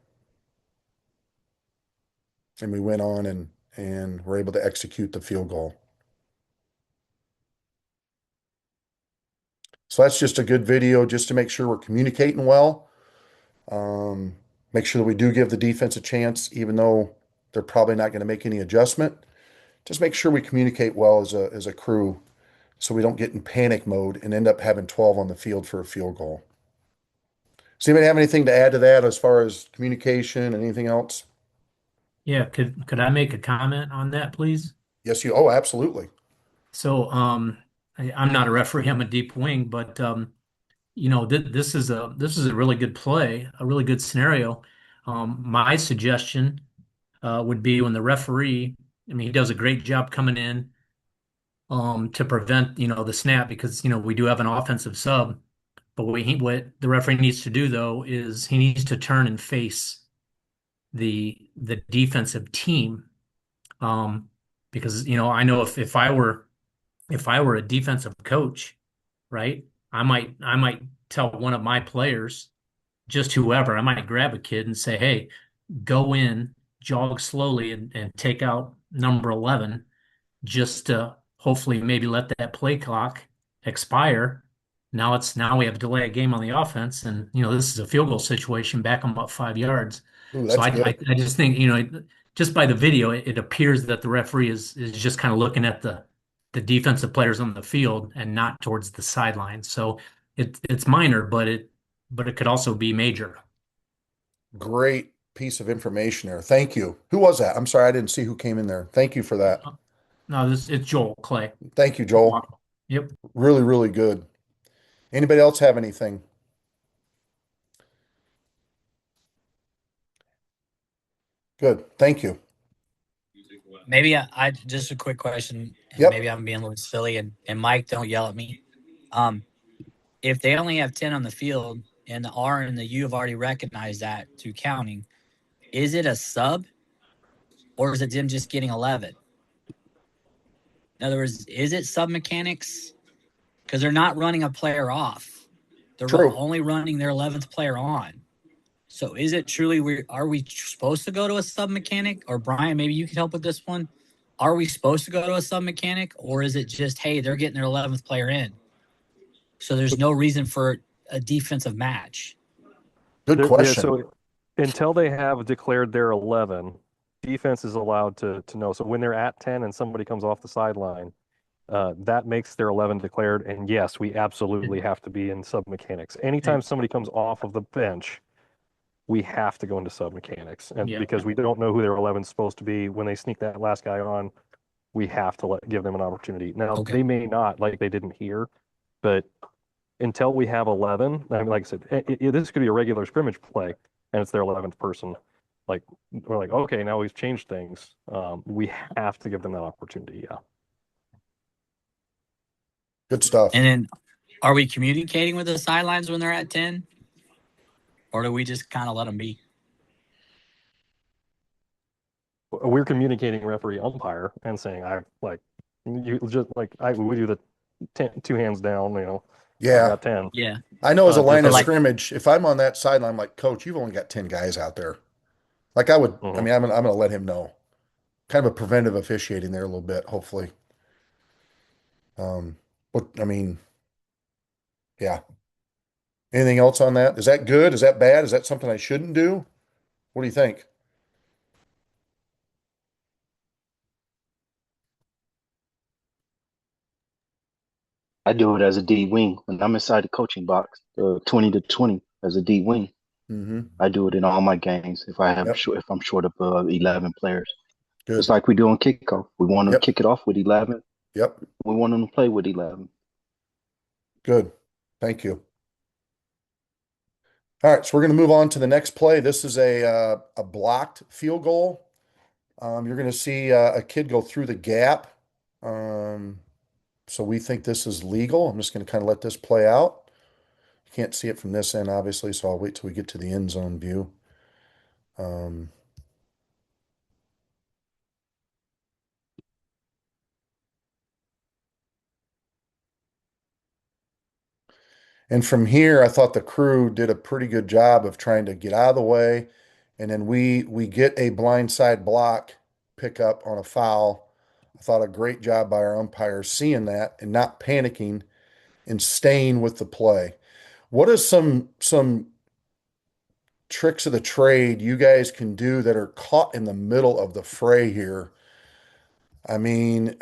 we went on and were able to execute the field goal. So that's just a good video just to make sure we're communicating well. Make sure that we do give the defense a chance, even though they're probably not going to make any adjustment. Just make sure we communicate well as a crew so we don't get in panic mode and end up having 12 on the field for a field goal. Does anybody have anything to add to that as far as communication and anything else? Yeah, could I make a comment on that, please? Yes, oh, absolutely. So, I'm not a referee, I'm a deep wing, but you know, this is a really good play, a really good scenario. My suggestion would be when the referee, I mean, he does a great job coming in to prevent, you know, the snap because, you know, we do have an offensive sub. But what the referee needs to do though is he needs to turn and face the defensive team. Because, you know, I know if I were a defensive coach, right, I might tell one of my players, just whoever, I might grab a kid and say, hey, go in, jog slowly and take out number 11 just to hopefully maybe let that play clock expire. Now we have to delay a game on the offense, and you know this is a field goal situation, back them up 5 yards. Ooh, So that's I just think you know just by the video it appears that the referee is just kind of looking at the defensive players on the field and not towards the sideline. So it's minor, but it could also be major. Great piece of information there. Thank you. Who was that? I'm sorry, I didn't see who came in there. Thank you for that. No, it's Joel Clay. Thank you, Joel. Yep. Really, really good. Anybody else have anything? Good. Thank you. Maybe I just a quick question, and Yep. maybe I'm being a little silly, and Mike, don't yell at me. If they only have 10 on the field and the R and the U have already recognized that to counting, is it a sub or is it them just getting 11? In other words, is it sub mechanics? Because they're not running a player off. They're True. only running their 11th player on. So is it truly, are we supposed to go to a sub mechanic? Or Brian, maybe you could help with this one. Are we supposed to go to a sub mechanic, or is it just, hey, they're getting their 11th player in? So there's no reason for a defensive match. Good Yeah, question. so until they have declared their 11, defense is allowed to know. So when they're at 10 and somebody comes off the sideline, that makes their 11 declared. And yes, we absolutely have to be in sub mechanics. Anytime somebody comes off of the bench, we have to go into sub mechanics. And Yeah. because we don't know who their 11 is supposed to be, when they sneak that last guy on, we have to give them an opportunity. Now, Okay. they may not, like they didn't here, but until we have 11, I mean, like I said, this could be a regular scrimmage play, and it's their 11th person. Like, we're like, okay, now we've changed things. We have to give them that opportunity. Yeah. Good stuff. And then are we communicating with the sidelines when they're at 10? Or do we just kind of let them be? We're communicating referee umpire and saying, I like, you just like, we do the two hands down, you know, I've Yeah. got 10. Yeah. I know as a line For of like, scrimmage, if I'm on that sideline, I'm like, Coach, you've only got 10 guys out there. Like I would, I Mhm. mean, I'm gonna let him know. Kind of a preventive officiating there a little bit, hopefully. But I mean, yeah. Anything else on that? Is that good? Is that bad? Is that something I shouldn't do? What do you think? I do it as a D wing when I'm inside the coaching box, 20 to 20 as a D wing. Mm-hmm. I do it in all my games Yep. if I'm short of 11 players. It's Good. like we do on kickoff. We want them to Yep. kick it off with 11. Yep. We want them to play with 11. Good. Thank you. All right, so we're going to move on to the next play. This is a blocked field goal. You're going to see a kid go through the gap. Um, so we think this is legal. I'm just going to kind of let this play out. You can't see it from this end, obviously, so I'll wait till we get to the end zone view. Um, and from here, I thought the crew did a pretty good job of trying to get out of the way. And then we get a blindside block pickup on a foul. I thought a great job by our umpires seeing that and not panicking and staying with the play. What is some tricks of the trade you guys can do that are caught in the middle of the fray here? I mean,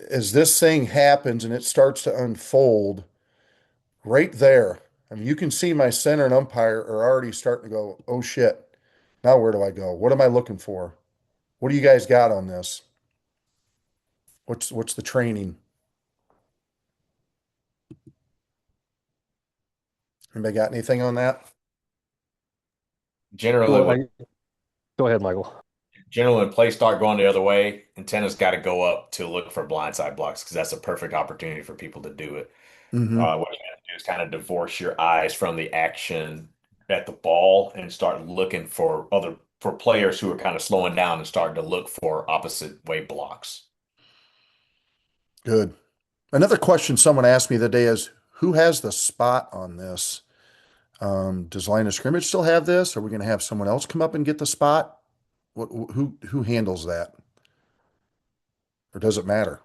as this thing happens and it starts to unfold, right there, I mean, you can see my center and umpire are already starting to go, oh shit, now where do I go? What am I looking for? What do you guys got on this? What's the training? Anybody got anything on that? Generally, Well, when go ahead, Michael. generally when plays start going the other way, antennas got to go up to look for blindside blocks because that's a perfect opportunity for people to do it. Mm-hmm. What you got to do is kind of divorce your eyes from the action at the ball and start looking for players who are kind of slowing down and starting to look for opposite way blocks. Good. Another question someone asked me the day is, who has the spot on this? Does line of scrimmage still have this? Are we going to have someone else come up and get the spot? Who handles that? Or does it matter?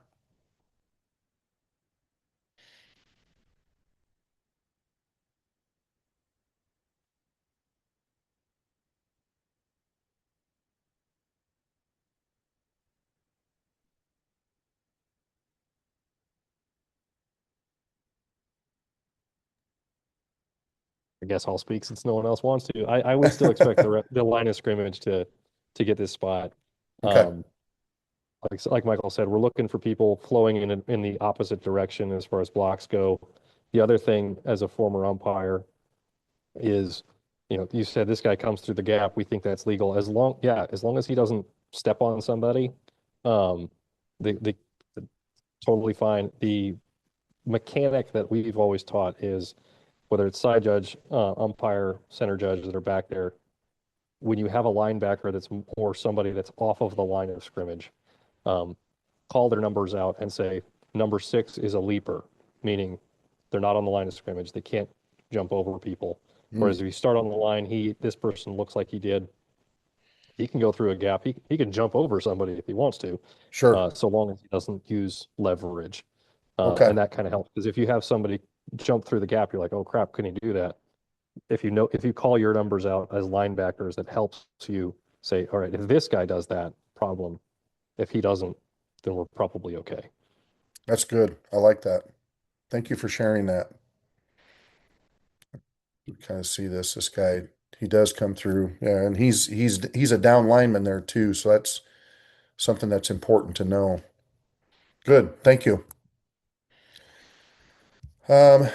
I guess I'll speak since no one else wants to. I would still expect the line of scrimmage to get this spot. Okay. Um, like Michael said, we're looking for people flowing in the opposite direction as far as blocks go. The other thing, as a former umpire, is, you said this guy comes through the gap. We think that's legal as long as he doesn't step on somebody, um, the totally fine. The mechanic that we've always taught is whether it's side judge, umpire, center judge that are back there, when you have a linebacker that's or somebody that's off of the line of scrimmage, um, call their numbers out and say, number 6 is a leaper, meaning they're not on the line of scrimmage. They can't jump over people. Mm, Whereas if you start on the line, this person looks like he can go through a gap. He can jump over somebody if he wants to, sure. so long as he doesn't use leverage. Okay. And that kind of helps because if you have somebody jump through the gap, you're like, oh crap, can he do that? If you call your numbers out as linebackers, that helps you say, all right, if this guy does that, problem. If he doesn't, then we're probably okay. That's good. I like that. Thank you for sharing that. You kind of see this. This guy, he does come through. Yeah, and he's a down lineman there too. So that's something that's important to know. Good. Thank you. Um,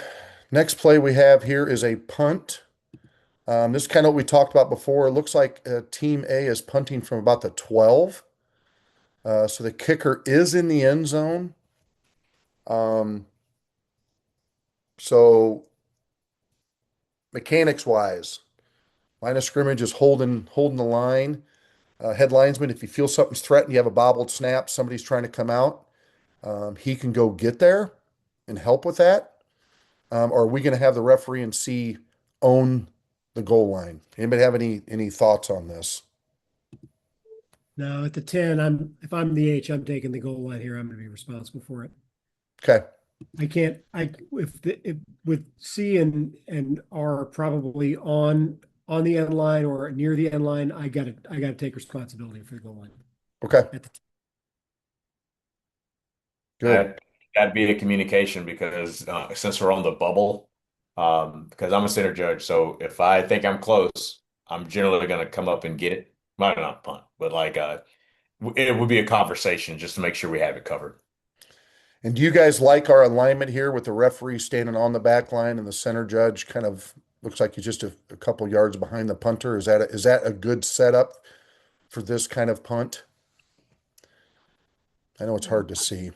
next play we have here is a punt. This is kind of what we talked about before. It looks like Team A is punting from about the 12. So the kicker is in the end zone. Um, so mechanics wise, line of scrimmage is holding the line. Head linesman, if you feel something's threatened, you have a bobbled snap, somebody's trying to come out, he can go get there and help with that. Or are we going to have the referee and C own the goal line? Anybody have any thoughts on this? Now at the 10, if I'm the H, I'm taking the goal line here. I'm going to be responsible for it. Okay. I can't, if with C and R probably on the end line or near the end line, I gotta take responsibility for the goal line. Okay. At the Good. That'd be the communication because since we're on the bubble, because I'm a center judge, so if I think I'm close, I'm generally going to come up and get it. Might not punt, but like it would be a conversation just to make sure we have it covered. And do you guys like our alignment here with the referee standing on the back line and the center judge kind of looks like he's just a couple yards behind the punter? Is that a good setup for this kind of punt? I know it's hard to see.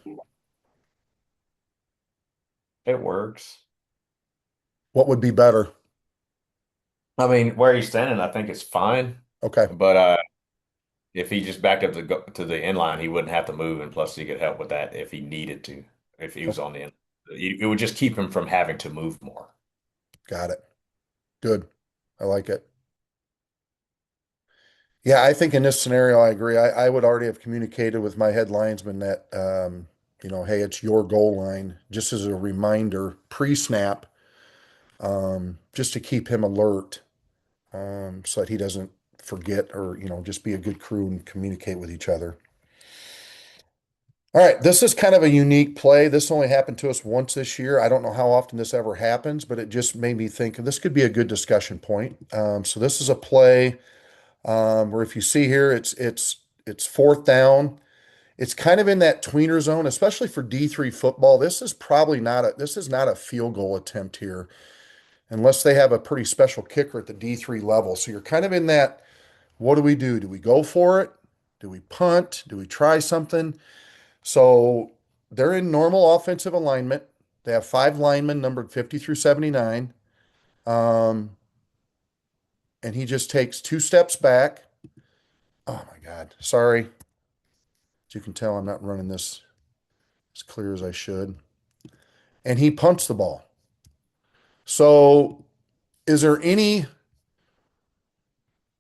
It works. What would be better? I mean, where he's standing, I think it's fine. Okay. But if he just backed up to the end line, he wouldn't have to move, and plus he could help with that if he needed to. If he was on the end, it would just keep him from having to move more. Got it. Good. I like it. Yeah, I think in this scenario, I agree. I would already have communicated with my head linesman that, hey, it's your goal line, just as a reminder, pre-snap, just to keep him alert, so that he doesn't forget or, just be a good crew and communicate with each other. All right, this is kind of a unique play. This only happened to us once this year. I don't know how often this ever happens, but it just made me think this could be a good discussion point. So this is a play where if you see here, it's fourth down. It's kind of in that tweener zone, especially for D3 football. This is not a field goal attempt here, unless they have a pretty special kicker at the D3 level. So you're kind of in that, what do we do? Do we go for it? Do we punt? Do we try something? So they're in normal offensive alignment. They have 5 linemen numbered 50 through 79. Um, and he just takes 2 steps back. Oh my God. Sorry. As you can tell, I'm not running this as clear as I should. And he punts the ball. So is there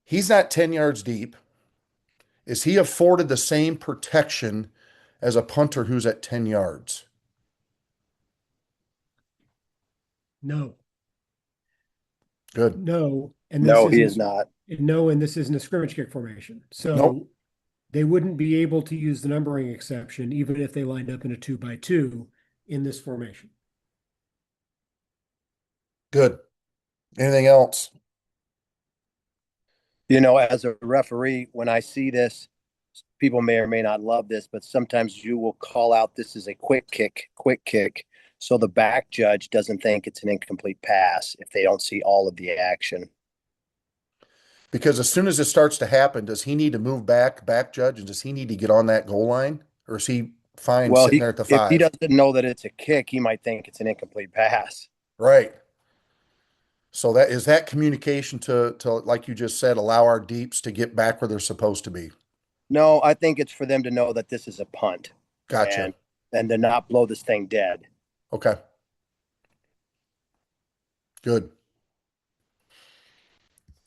he's not 10 yards deep. Is he afforded the same protection as a punter who's at 10 yards? No, Good. no, and No, he is not. and this isn't a scrimmage kick formation. So Nope. they wouldn't be able to use the numbering exception even if they lined up in a 2-by-2 in this formation. Good. Anything else? As a referee, when I see this, people may or may not love this, but sometimes you will call out this is a quick kick. So the back judge doesn't think it's an incomplete pass if they don't see all of the action. Because as soon as it starts to happen, does he need to move back judge, and does he need to get on that goal line? Or is he fine Well, sitting there at the if he 5? doesn't know that it's a kick, he might think it's an incomplete pass. Right. So that communication to like you just said, allow our deeps to get back where they're supposed to be. No, I think it's for them to know that this is a punt. Gotcha. And to not blow this thing dead. Okay. Good.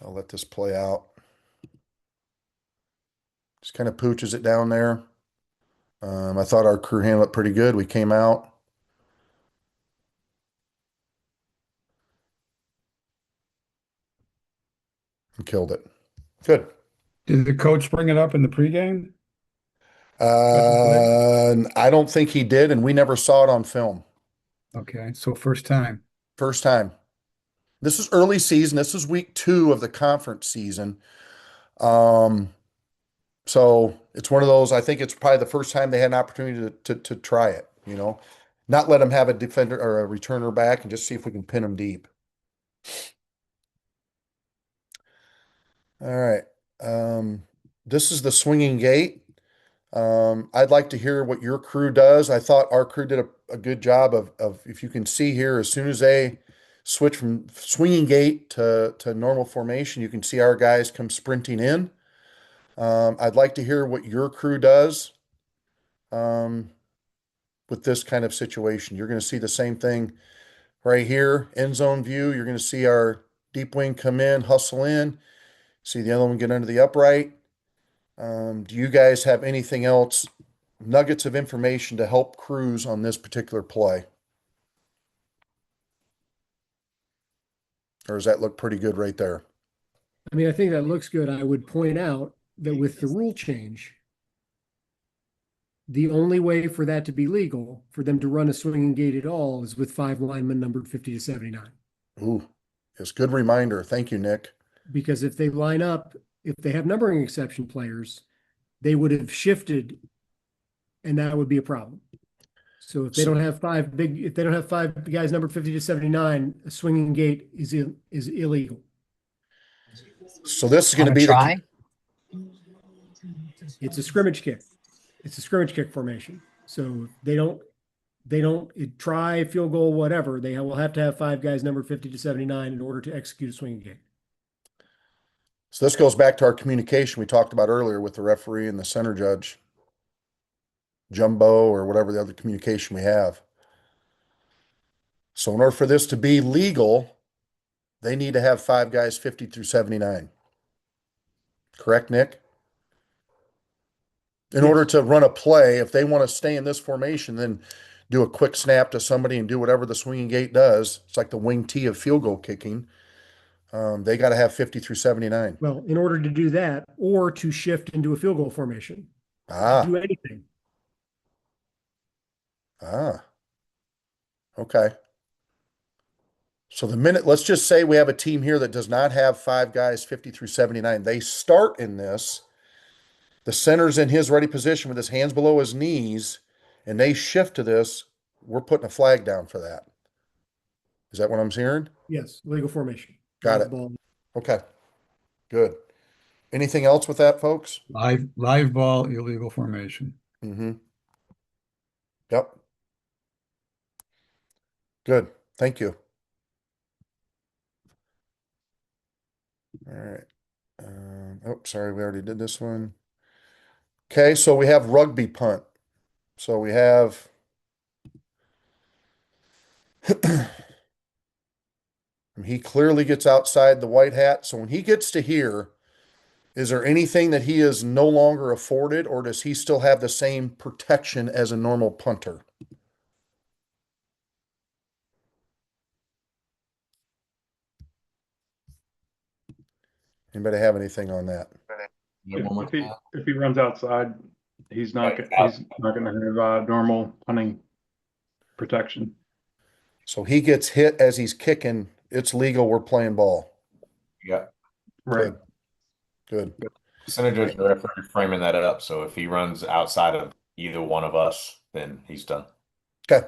I'll let this play out. Just kind of pooches it down there. I thought our crew handled it pretty good. We came out. And killed it. Good. Did the coach bring it up in the pregame? I don't think he did, and we never saw it on film. Okay, so first time. First time. This is early season. This is week 2 of the conference season. So it's one of those, I think it's probably the first time they had an opportunity to try it, not let them have a defender or a returner back and just see if we can pin them deep. All right. This is the swinging gate. I'd like to hear what your crew does. I thought our crew did a good job of, if you can see here, as soon as they switch from swinging gate to normal formation, you can see our guys come sprinting in. I'd like to hear what your crew does with this kind of situation. You're going to see the same thing right here, end zone view. You're going to see our deep wing come in, hustle in, see the other one get under the upright. Do you guys have anything else, nuggets of information to help crews on this particular play? Or does that look pretty good right there? I mean, I think that looks good. I would point out that with the rule change, the only way for that to be legal, for them to run a swinging gate at all, is with 5 linemen numbered 50 to 79. Ooh, it's a good reminder. Thank you, Nick. Because if they line up, if they have numbering exception players, they would have shifted, and that would be a problem. So if they don't have if they don't have 5 guys numbered 50 to 79, a swinging gate is illegal. So this is going to On a be try? It's a scrimmage kick. It's a scrimmage kick formation. So they don't try field goal, whatever. They will have to have 5 guys numbered 50 to 79 in order to execute a swinging gate. So this goes back to our communication we talked about earlier with the referee and the center judge, Jumbo, or whatever the other communication we have. So in order for this to be legal, they need to have 5 guys 50 through 79. Correct, Nick? In order to run a play, if they want to stay in this formation, then do a quick snap to somebody and do whatever the swinging gate does. It's like the wing T of field goal kicking. They got to have 50 through 79. Well, in order to do that, or to shift into a field goal formation, do anything. Okay. So the minute, let's just say we have a team here that does not have 5 guys 50 through 79. They start in this. The center's in his ready position with his hands below his knees, and they shift to this. We're putting a flag down for that. Is that what I'm hearing? Yes, legal formation. Got it. Okay, good. Anything else with that, folks? Live ball, illegal formation. Mm-hmm. Yep. Good. Thank you. All right. Oh, sorry, we already did this one. Okay, so we have rugby punt. So we have he clearly gets outside the white hat. So when he gets to here, is there anything that he is no longer afforded, or does he still have the same protection as a normal punter? Anybody have anything on that? If he runs outside, he's not going to have normal punting protection. So he gets hit as he's kicking. It's legal. We're playing ball. Yeah. Right. Good. Center judge and the referee are framing that up. So if he runs outside of either one of us, then he's done. Okay.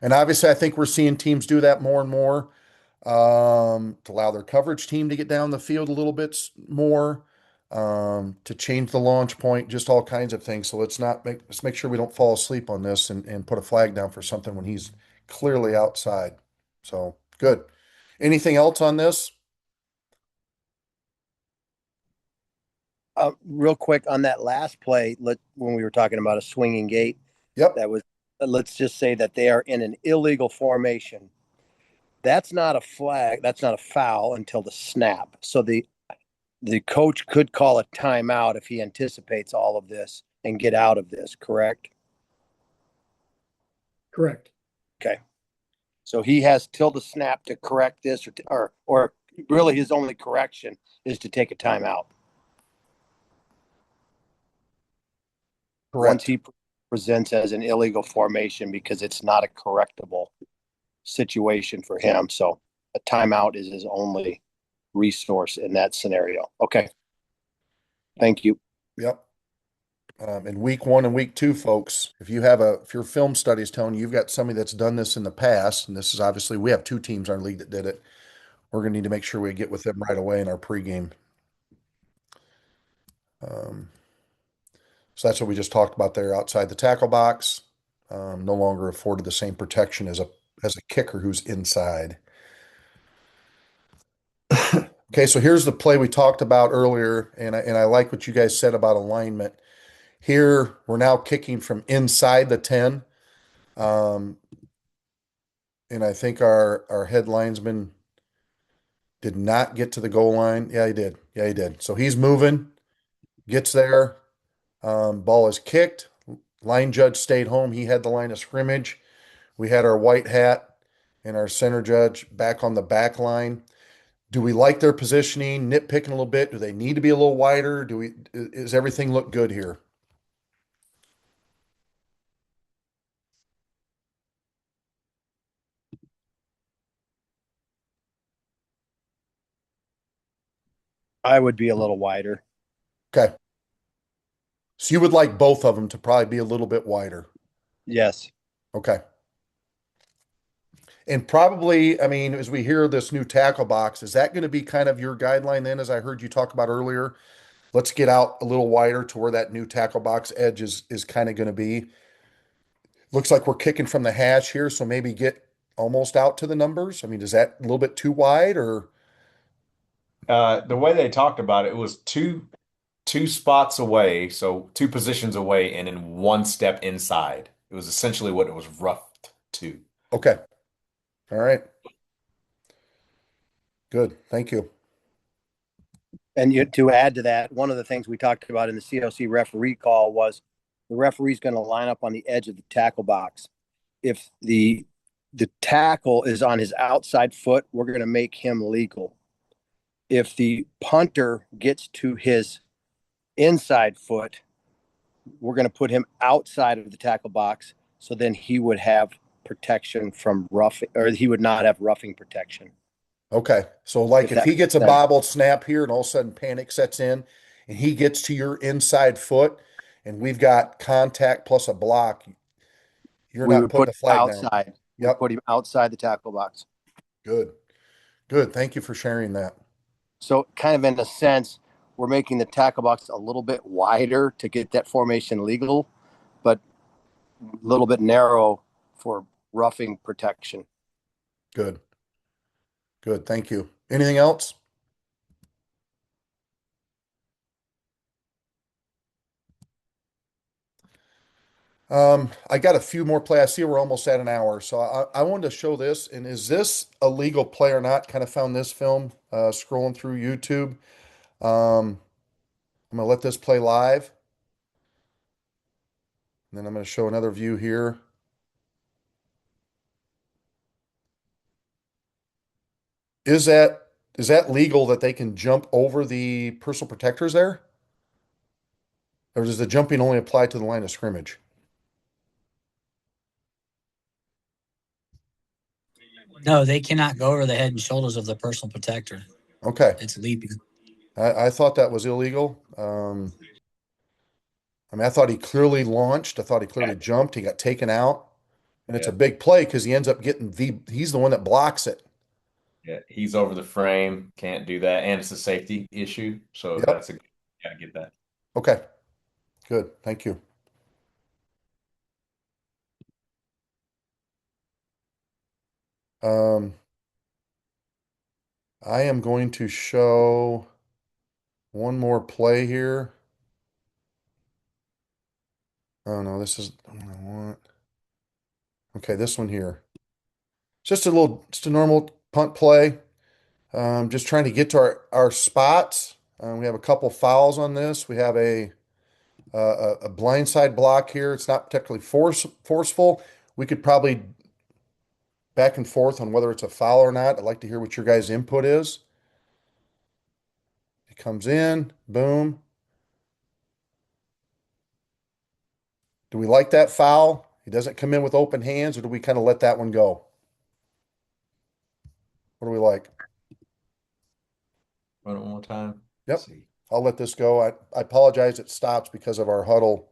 And obviously, I think we're seeing teams do that more and more to allow their coverage team to get down the field a little bit more, to change the launch point, just all kinds of things. So let's make sure we don't fall asleep on this and put a flag down for something when he's clearly outside. So good. Anything else on this? Real quick on that last play, when we were talking about a swinging gate, Yep. that was, let's just say that they are in an illegal formation. That's not a flag. That's not a foul until the snap. So the coach could call a timeout if he anticipates all of this and get out of this. Correct? Correct. Okay. So he has till the snap to correct this, or really his only correction is to take a timeout. Correct. Once he presents as an illegal formation, because it's not a correctable situation for him. So a timeout is his only resource in that scenario. Okay. Thank you. Yep. In week 1 and week 2, folks, if your film study is telling you've got somebody that's done this in the past, and this is obviously, we have 2 teams in our league that did it. We're going to need to make sure we get with them right away in our pregame. So that's what we just talked about there outside the tackle box. No longer afforded the same protection as a kicker who's inside. Okay, so here's the play we talked about earlier, and I like what you guys said about alignment. Here, we're now kicking from inside the 10. And and I think our head linesman did not get to the goal line. Yeah, he did. Yeah, he did. So he's moving, gets there. Ball is kicked. Line judge stayed home. He had the line of scrimmage. We had our white hat and our center judge back on the back line. Do we like their positioning? Nitpicking a little bit. Do they need to be a little wider? Is everything look good here? I would be a little wider. Okay. So you would like both of them to probably be a little bit wider. Yes. Okay. And probably, I mean, as we hear this new tackle box, is that going to be kind of your guideline then, as I heard you talk about earlier? Let's get out a little wider to where that new tackle box edge is kind of going to be. Looks like we're kicking from the hash here, so maybe get almost out to the numbers. I mean, is that a little bit too wide or? The way they talked about it was two spots away, so two positions away, and then one step inside. It was essentially what it was roughed to. Okay. All right. Good. Thank you. And to add to that, one of the things we talked about in the COC referee call was the referee's going to line up on the edge of the tackle box. If the tackle is on his outside foot, we're going to make him legal. If the punter gets to his inside foot, we're going to put him outside of the tackle box. So then he would have protection from roughing, or he would not have roughing protection. Okay. So like If if that he gets a makes sense. bobbled snap here and all of a sudden panic sets in and he gets to your inside foot and we've got contact plus a block, you're We not would putting put a him flag down. outside. We Yep. put him outside the tackle box. Good. Good. Thank you for sharing that. So kind of in a sense, we're making the tackle box a little bit wider to get that formation legal, but a little bit narrow for roughing protection. Good. Good. Thank you. Anything else? I got a few more plays. I see we're almost at an hour, so I wanted to show this. And is this a legal play or not? Kind of found this film scrolling through YouTube. I'm gonna let this play live, and then I'm gonna show another view here. Is that legal that they can jump over the personal protectors there? Or does the jumping only apply to the line of scrimmage? No, they cannot go over the head and shoulders of the personal protector. Okay. It's leaping. I thought that was illegal. I mean, I thought he clearly launched. I thought he clearly jumped. He got taken out. And it's a Yeah. big play because he ends up getting he's the one that blocks it. Yeah, he's over the frame, can't do that, and it's a safety issue. So Yep. gotta get that. Okay. Good. Thank you. Um, I am going to show one more play here. Oh no, this is what I want. Okay, this one here. Just a normal punt play. Just trying to get to our spots. We have a couple fouls on this. We have a blindside block here. It's not particularly forceful. We could probably back and forth on whether it's a foul or not. I'd like to hear what your guys' input is. It comes in, boom. Do we like that foul? He doesn't come in with open hands, or do we kind of let that one go? What do we like? Run it one more time. Yep. Let's see. I'll let this go. I apologize. It stops because of our huddle.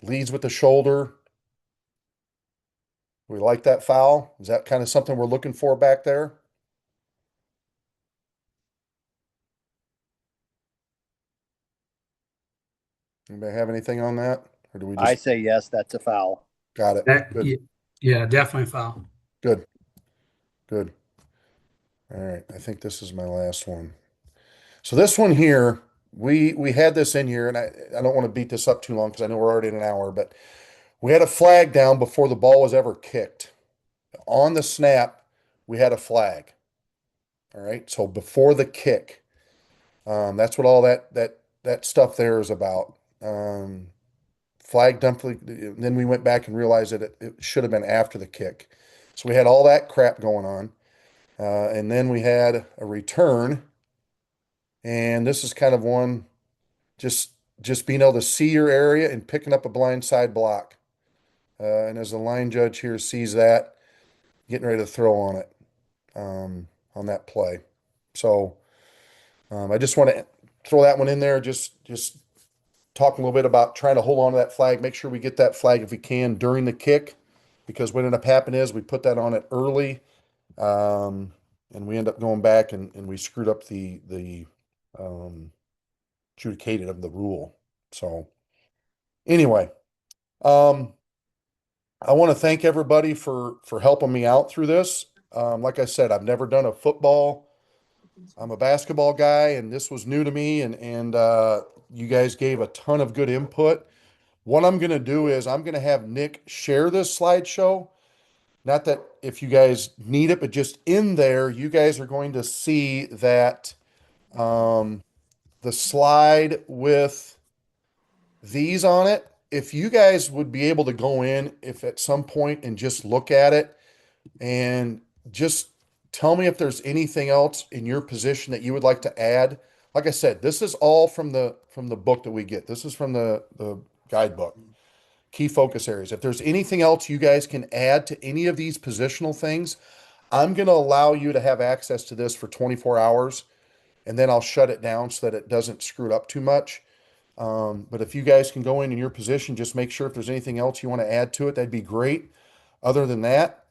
Leads with the shoulder. We like that foul. Is that kind of something we're looking for back there? Anybody have anything on that? Or do we I just say yes, that's a foul. got it? Good. Yeah, definitely foul. Good. Good. All right. I think this is my last one. So this one here, we had this in here, and I don't want to beat this up too long because I know we're already in an hour, but we had a flag down before the ball was ever kicked. On the snap, we had a flag. All right, so before the kick, that's what all that stuff there is about. Flag definitely. Then we went back and realized that it should have been after the kick. So we had all that crap going on, and then we had a return, and this is kind of one just just being able to see your area and picking up a blind side block. And as the line judge here sees that, getting ready to throw on it on that play. So I just want to throw that one in there. Just talk a little bit about trying to hold on to that flag. Make sure we get that flag if we can during the kick, because what ended up happening is we put that on it early, and we end up going back and we screwed up the adjudicated of the rule. So anyway, um, I want to thank everybody for helping me out through this. Like I said, I've never done a football. I'm a basketball guy, and this was new to me, and you guys gave a ton of good input. What I'm going to do is I'm going to have Nick share this slideshow. Not that if you guys need it, but just in there, you guys are going to see that the slide with these on it. If you guys would be able to go in, if at some point and just look at it and just tell me if there's anything else in your position that you would like to add. Like I said, this is all from the book that we get. This is from the guidebook. Key focus areas. If there's anything else you guys can add to any of these positional things, I'm going to allow you to have access to this for 24 hours, and then I'll shut it down so that it doesn't screw it up too much. But if you guys can go in your position, just make sure if there's anything else you want to add to it, that'd be great. Other than that,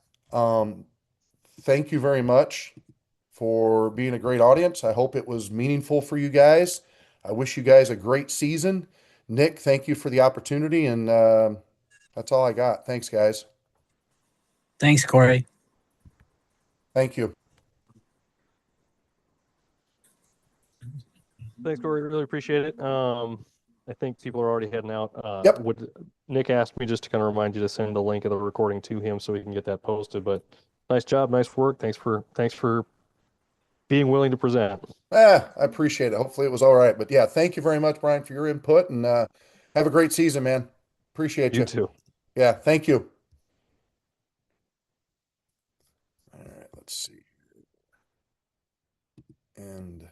thank you very much for being a great audience. I hope it was meaningful for you guys. I wish you guys a great season. Nick, thank you for the opportunity, and that's all I got. Thanks, guys. Thanks, Corey. Thank you. Thanks, Corey. Really appreciate it. I think people are already heading out. Yep. Nick asked me just to kind of remind you to send the link of the recording to him so we can get that posted. But nice job, nice work. Thanks for being willing to present. I appreciate it. Hopefully it was all right. But yeah, thank you very much, Brian, for your input, and have a great season, man. Appreciate you. You too. Yeah, thank you. All right, let's see. And